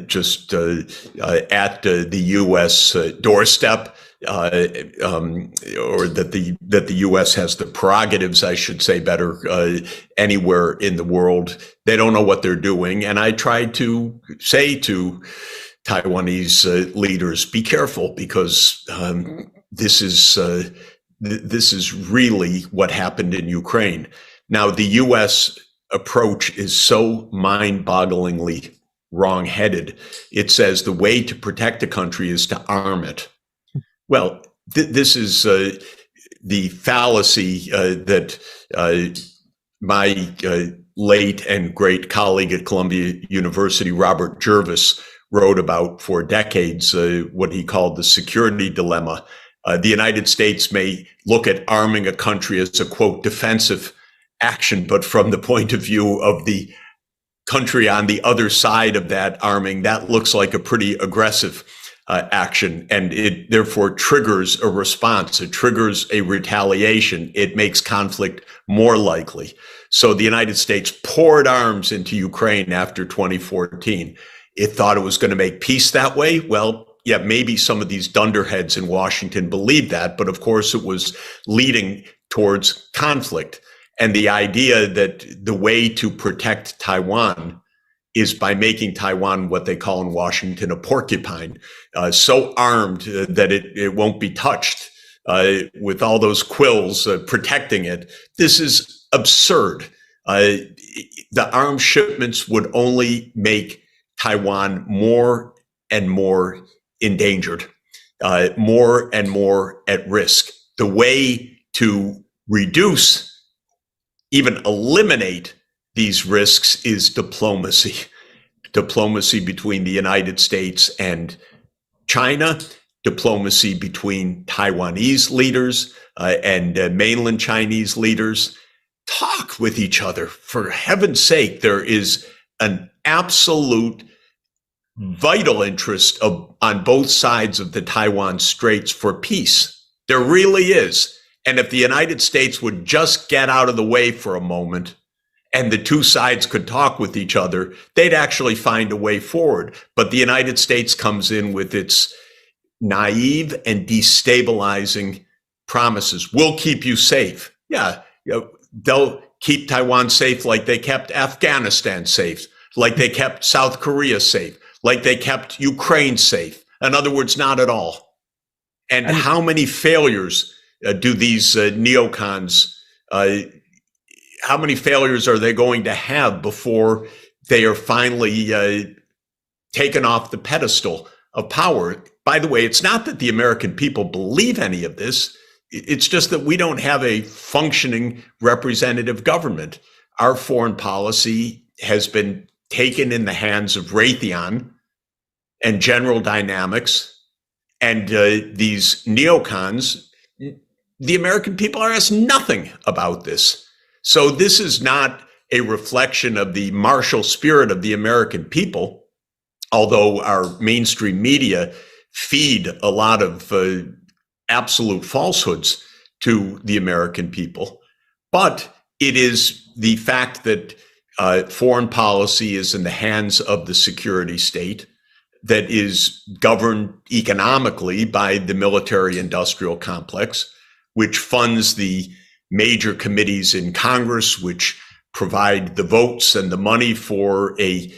just at the U.S. Doorstep, or that the U.S. has the prerogatives, I should say better, anywhere in the world. They don't know what they're doing, and I tried to say to Taiwanese leaders, be careful, because this is really what happened in Ukraine. Now, the U.S. approach is so mind-bogglingly wrong-headed. It says the way to protect a country is to arm it. Well, this is the fallacy that my late and great colleague at Columbia University, Robert Jervis, wrote about for decades, what he called the security dilemma. The United States may look at arming a country as a, quote, defensive action, but from the point of view of the country on the other side of that arming, that looks like a pretty aggressive action, and it therefore triggers a response. It triggers a retaliation. It makes conflict more likely. So the United States poured arms into Ukraine after 2014. It thought it was going to make peace that way. Well, yeah, maybe some of these dunderheads in Washington believed that, but of course it was leading towards conflict. And the idea that the way to protect Taiwan is by making Taiwan what they call in Washington a porcupine, so armed that it won't be touched, with all those quills protecting it. This is absurd. The arms shipments would only make Taiwan more and more endangered, more and more at risk. The way to reduce, even eliminate these risks is diplomacy. Diplomacy between the United States and China, diplomacy between Taiwanese leaders and mainland Chinese leaders. Talk with each other. For heaven's sake, there is an absolute vital interest on both sides of the Taiwan Straits for peace. There really is. And if the United States would just get out of the way for a moment and the two sides could talk with each other, they'd actually find a way forward. But the United States comes in with its naive and destabilizing promises. We'll keep you safe. Yeah, they'll keep Taiwan safe like they kept Afghanistan safe, like they kept South Korea safe, like they kept Ukraine safe. In other words, not at all. And how many failures do these neocons, how many failures are they going to have before they are finally taken off the pedestal of power? By the way, it's not that the American people believe any of this. It's just that we don't have a functioning representative government. Our foreign policy has been taken in the hands of Raytheon and General Dynamics and these neocons. The American people are asked nothing about this. So this is not a reflection of the martial spirit of the American people, although our mainstream media feed a lot of absolute falsehoods to the American people. But it is the fact that foreign policy is in the hands of the security state, that is governed economically by the military-industrial complex, which funds the major committees in Congress, which provide the votes and the money for a $1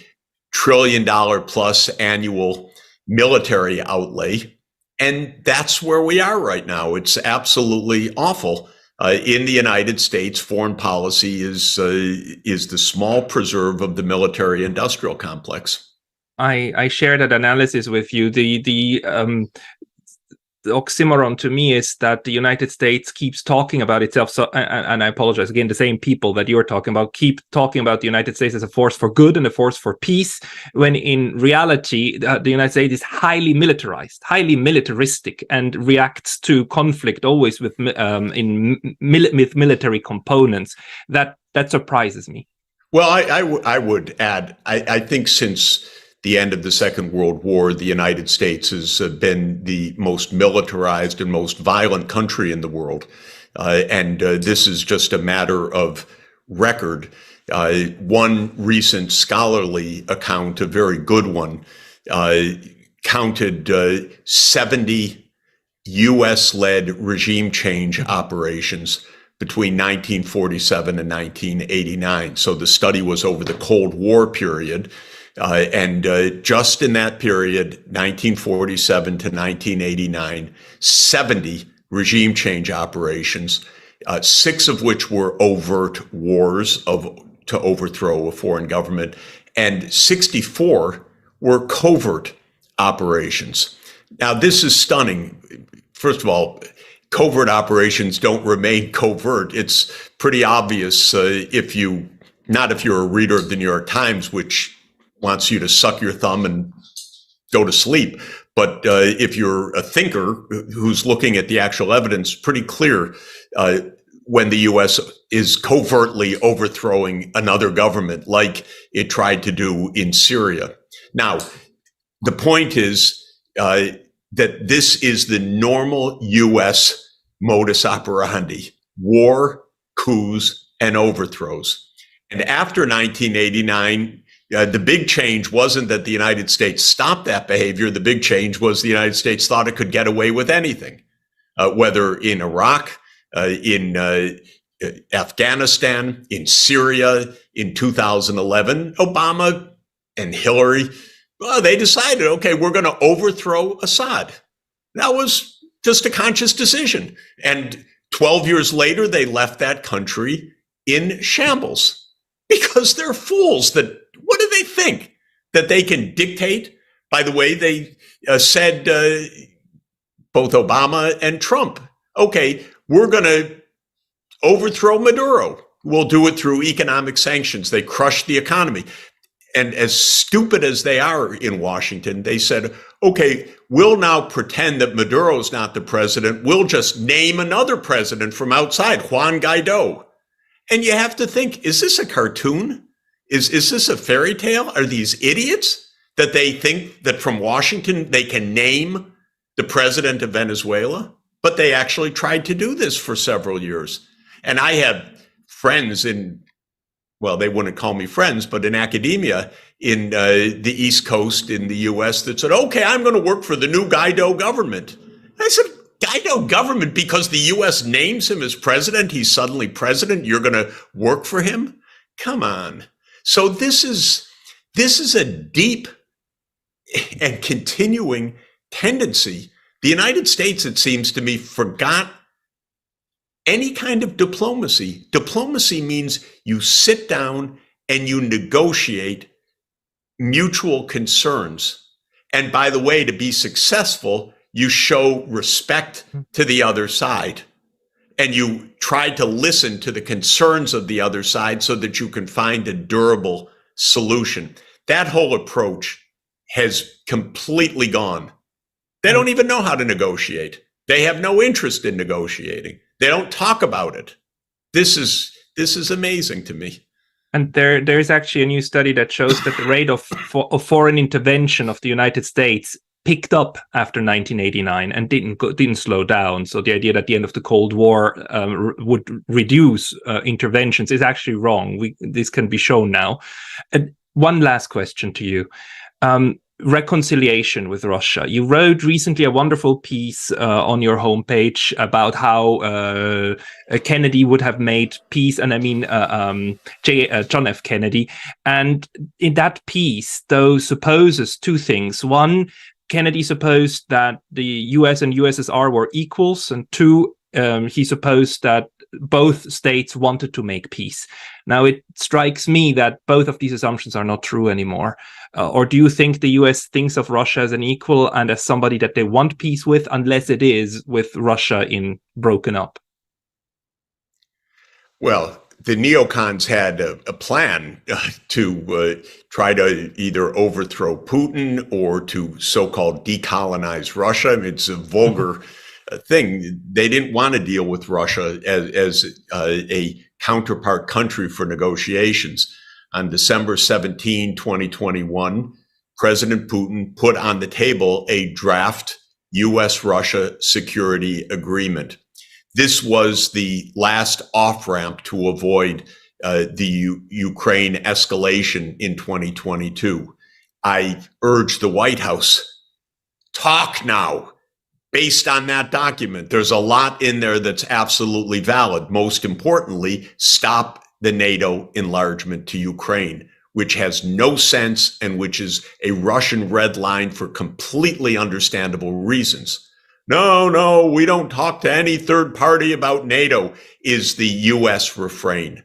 trillion plus annual military outlay. And that's where we are right now. It's absolutely awful. In the United States, foreign policy is the small preserve of the military-industrial complex. I share that analysis with you. The oxymoron to me is that the United States keeps talking about itself. So, and I apologize again, the same people that you're talking about keep talking about the United States as a force for good and a force for peace, when in reality, the United States is highly militarized, highly militaristic, and reacts to conflict always with military components. That surprises me. Well, I would add, I think since the end of the Second World War, the United States has been the most militarized and most violent country in the world. And this is just a matter of record. One recent scholarly account, a very good one, counted 70 U.S.-led regime change operations between 1947 and 1989. So the study was over the Cold War period. And just in that period, 1947 to 1989, 70 regime change operations, 6 of which were overt wars to overthrow a foreign government, and 64 were covert operations. Now, this is stunning. First of all, covert operations don't remain covert. It's pretty obvious if you're a reader of the New York Times, which wants you to suck your thumb and go to sleep. But if you're a thinker who's looking at the actual evidence, pretty clear when the U.S. is covertly overthrowing another government like it tried to do in Syria. Now, the point is that this is the normal U.S. modus operandi: war, coups, and overthrows. And after 1989, the big change wasn't that the United States stopped that behavior. The big change was the United States thought it could get away with anything, whether in Iraq, in Afghanistan, in Syria. In 2011, Obama and Hillary, well, they decided, okay, we're going to overthrow Assad. That was just a conscious decision. And 12 years later, they left that country in shambles because they're fools. What do they think? That they can dictate? By the way, they said, both Obama and Trump, okay, we're going to overthrow Maduro. We'll do it through economic sanctions. They crushed the economy. And as stupid as they are in Washington, they said, okay, we'll now pretend that Maduro's not the president. We'll just name another president from outside, Juan Guaido. And you have to think, is this a cartoon? Is this a fairy tale? Are these idiots? that they think that from Washington they can name the president of Venezuela, but they actually tried to do this for several years. And I have friends in, well, they wouldn't call me friends, but in academia in the East Coast in the US that said, okay, I'm going to work for the new Guaido government. And I said, Guaido government, because the US names him as president, he's suddenly president, you're going to work for him? Come on. So this is a deep and continuing tendency. The United States, it seems to me, forgot any kind of diplomacy. Diplomacy means you sit down and you negotiate mutual concerns. And by the way, to be successful, you show respect to the other side. And you try to listen to the concerns of the other side so that you can find a durable solution. That whole approach has completely gone. They don't even know how to negotiate. They have no interest in negotiating. They don't talk about it. This is amazing to me. And there is actually a new study that shows that the rate of foreign intervention of the United States picked up after 1989 and didn't slow down. So the idea that the end of the Cold War would reduce interventions is actually wrong. This can be shown now. And one last question to you. Reconciliation with Russia. You wrote recently a wonderful piece on your homepage about how Kennedy would have made peace, and I mean John F. Kennedy. And in that piece, though, supposes two things. One, Kennedy supposed that the US and USSR were equals, and two, he supposed that both states wanted to make peace. Now, it strikes me that both of these assumptions are not true anymore. Or do you think the US thinks of Russia as an equal and as somebody that they want peace with, unless it is with Russia in broken up? Well, the neocons had a plan to try to either overthrow Putin or to so-called decolonize Russia. I mean, it's a vulgar thing. They didn't want to deal with Russia as a counterpart country for negotiations. On December 17, 2021, President Putin put on the table a draft U.S.-Russia security agreement. This was the last off-ramp to avoid the Ukraine escalation in 2022. I urge the White House, talk now based on that document. There's a lot in there that's absolutely valid. Most importantly, stop the NATO enlargement to Ukraine, which has no sense and which is a Russian red line for completely understandable reasons. No, we don't talk to any third party about NATO, is the US refrain.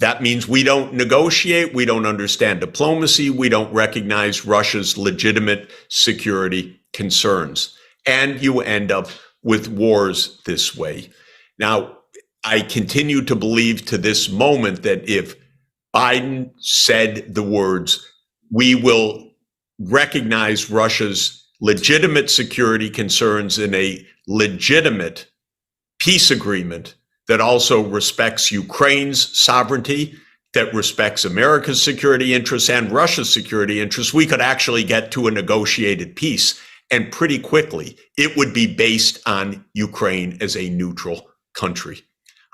That means we don't negotiate, we don't understand diplomacy, we don't recognize Russia's legitimate security concerns. And you end up with wars this way. Now, I continue to believe to this moment that if Biden said the words, we will recognize Russia's legitimate security concerns in a legitimate peace agreement that also respects Ukraine's sovereignty, that respects America's security interests and Russia's security interests, we could actually get to a negotiated peace. And pretty quickly, it would be based on Ukraine as a neutral country.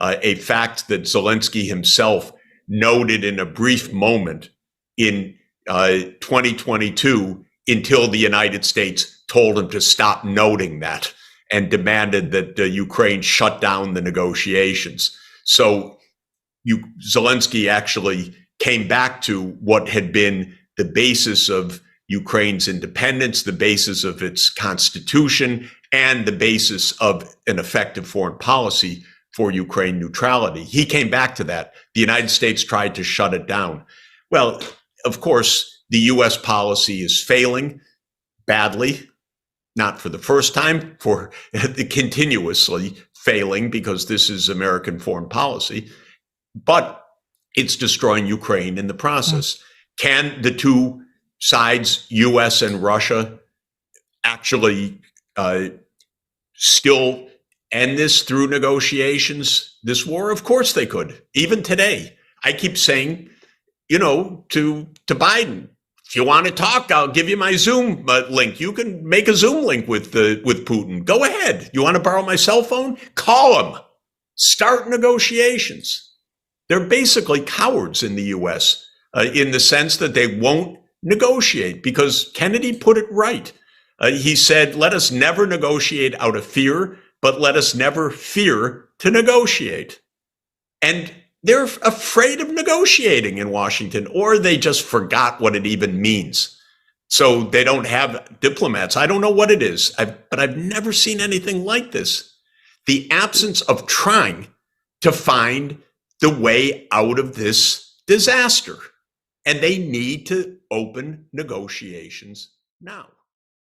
A fact that Zelensky himself noted in a brief moment in 2022 until the United States told him to stop noting that and demanded that Ukraine shut down the negotiations. So Zelensky actually came back to what had been the basis of Ukraine's independence, the basis of its constitution, and the basis of an effective foreign policy for Ukraine neutrality. He came back to that. The United States tried to shut it down. Well, of course, the US policy is failing badly, not for the first time, for continuously failing, because this is American foreign policy, but it's destroying Ukraine in the process. Can the two sides, US and Russia, actually still end this through negotiations, this war? Of course they could. Even today, I keep saying, to Biden, if you want to talk, I'll give you my Zoom link. You can make a Zoom link with Putin. Go ahead. You want to borrow my cell phone? Call him. Start negotiations. They're basically cowards in the U.S. In the sense that they won't negotiate, because Kennedy put it right. He said, let us never negotiate out of fear, but let us never fear to negotiate. And they're afraid of negotiating in Washington, or they just forgot what it even means. So they don't have diplomats. I don't know what it is, but I've never seen anything like this. The absence of trying to find the way out of this disaster. And they need to open negotiations now.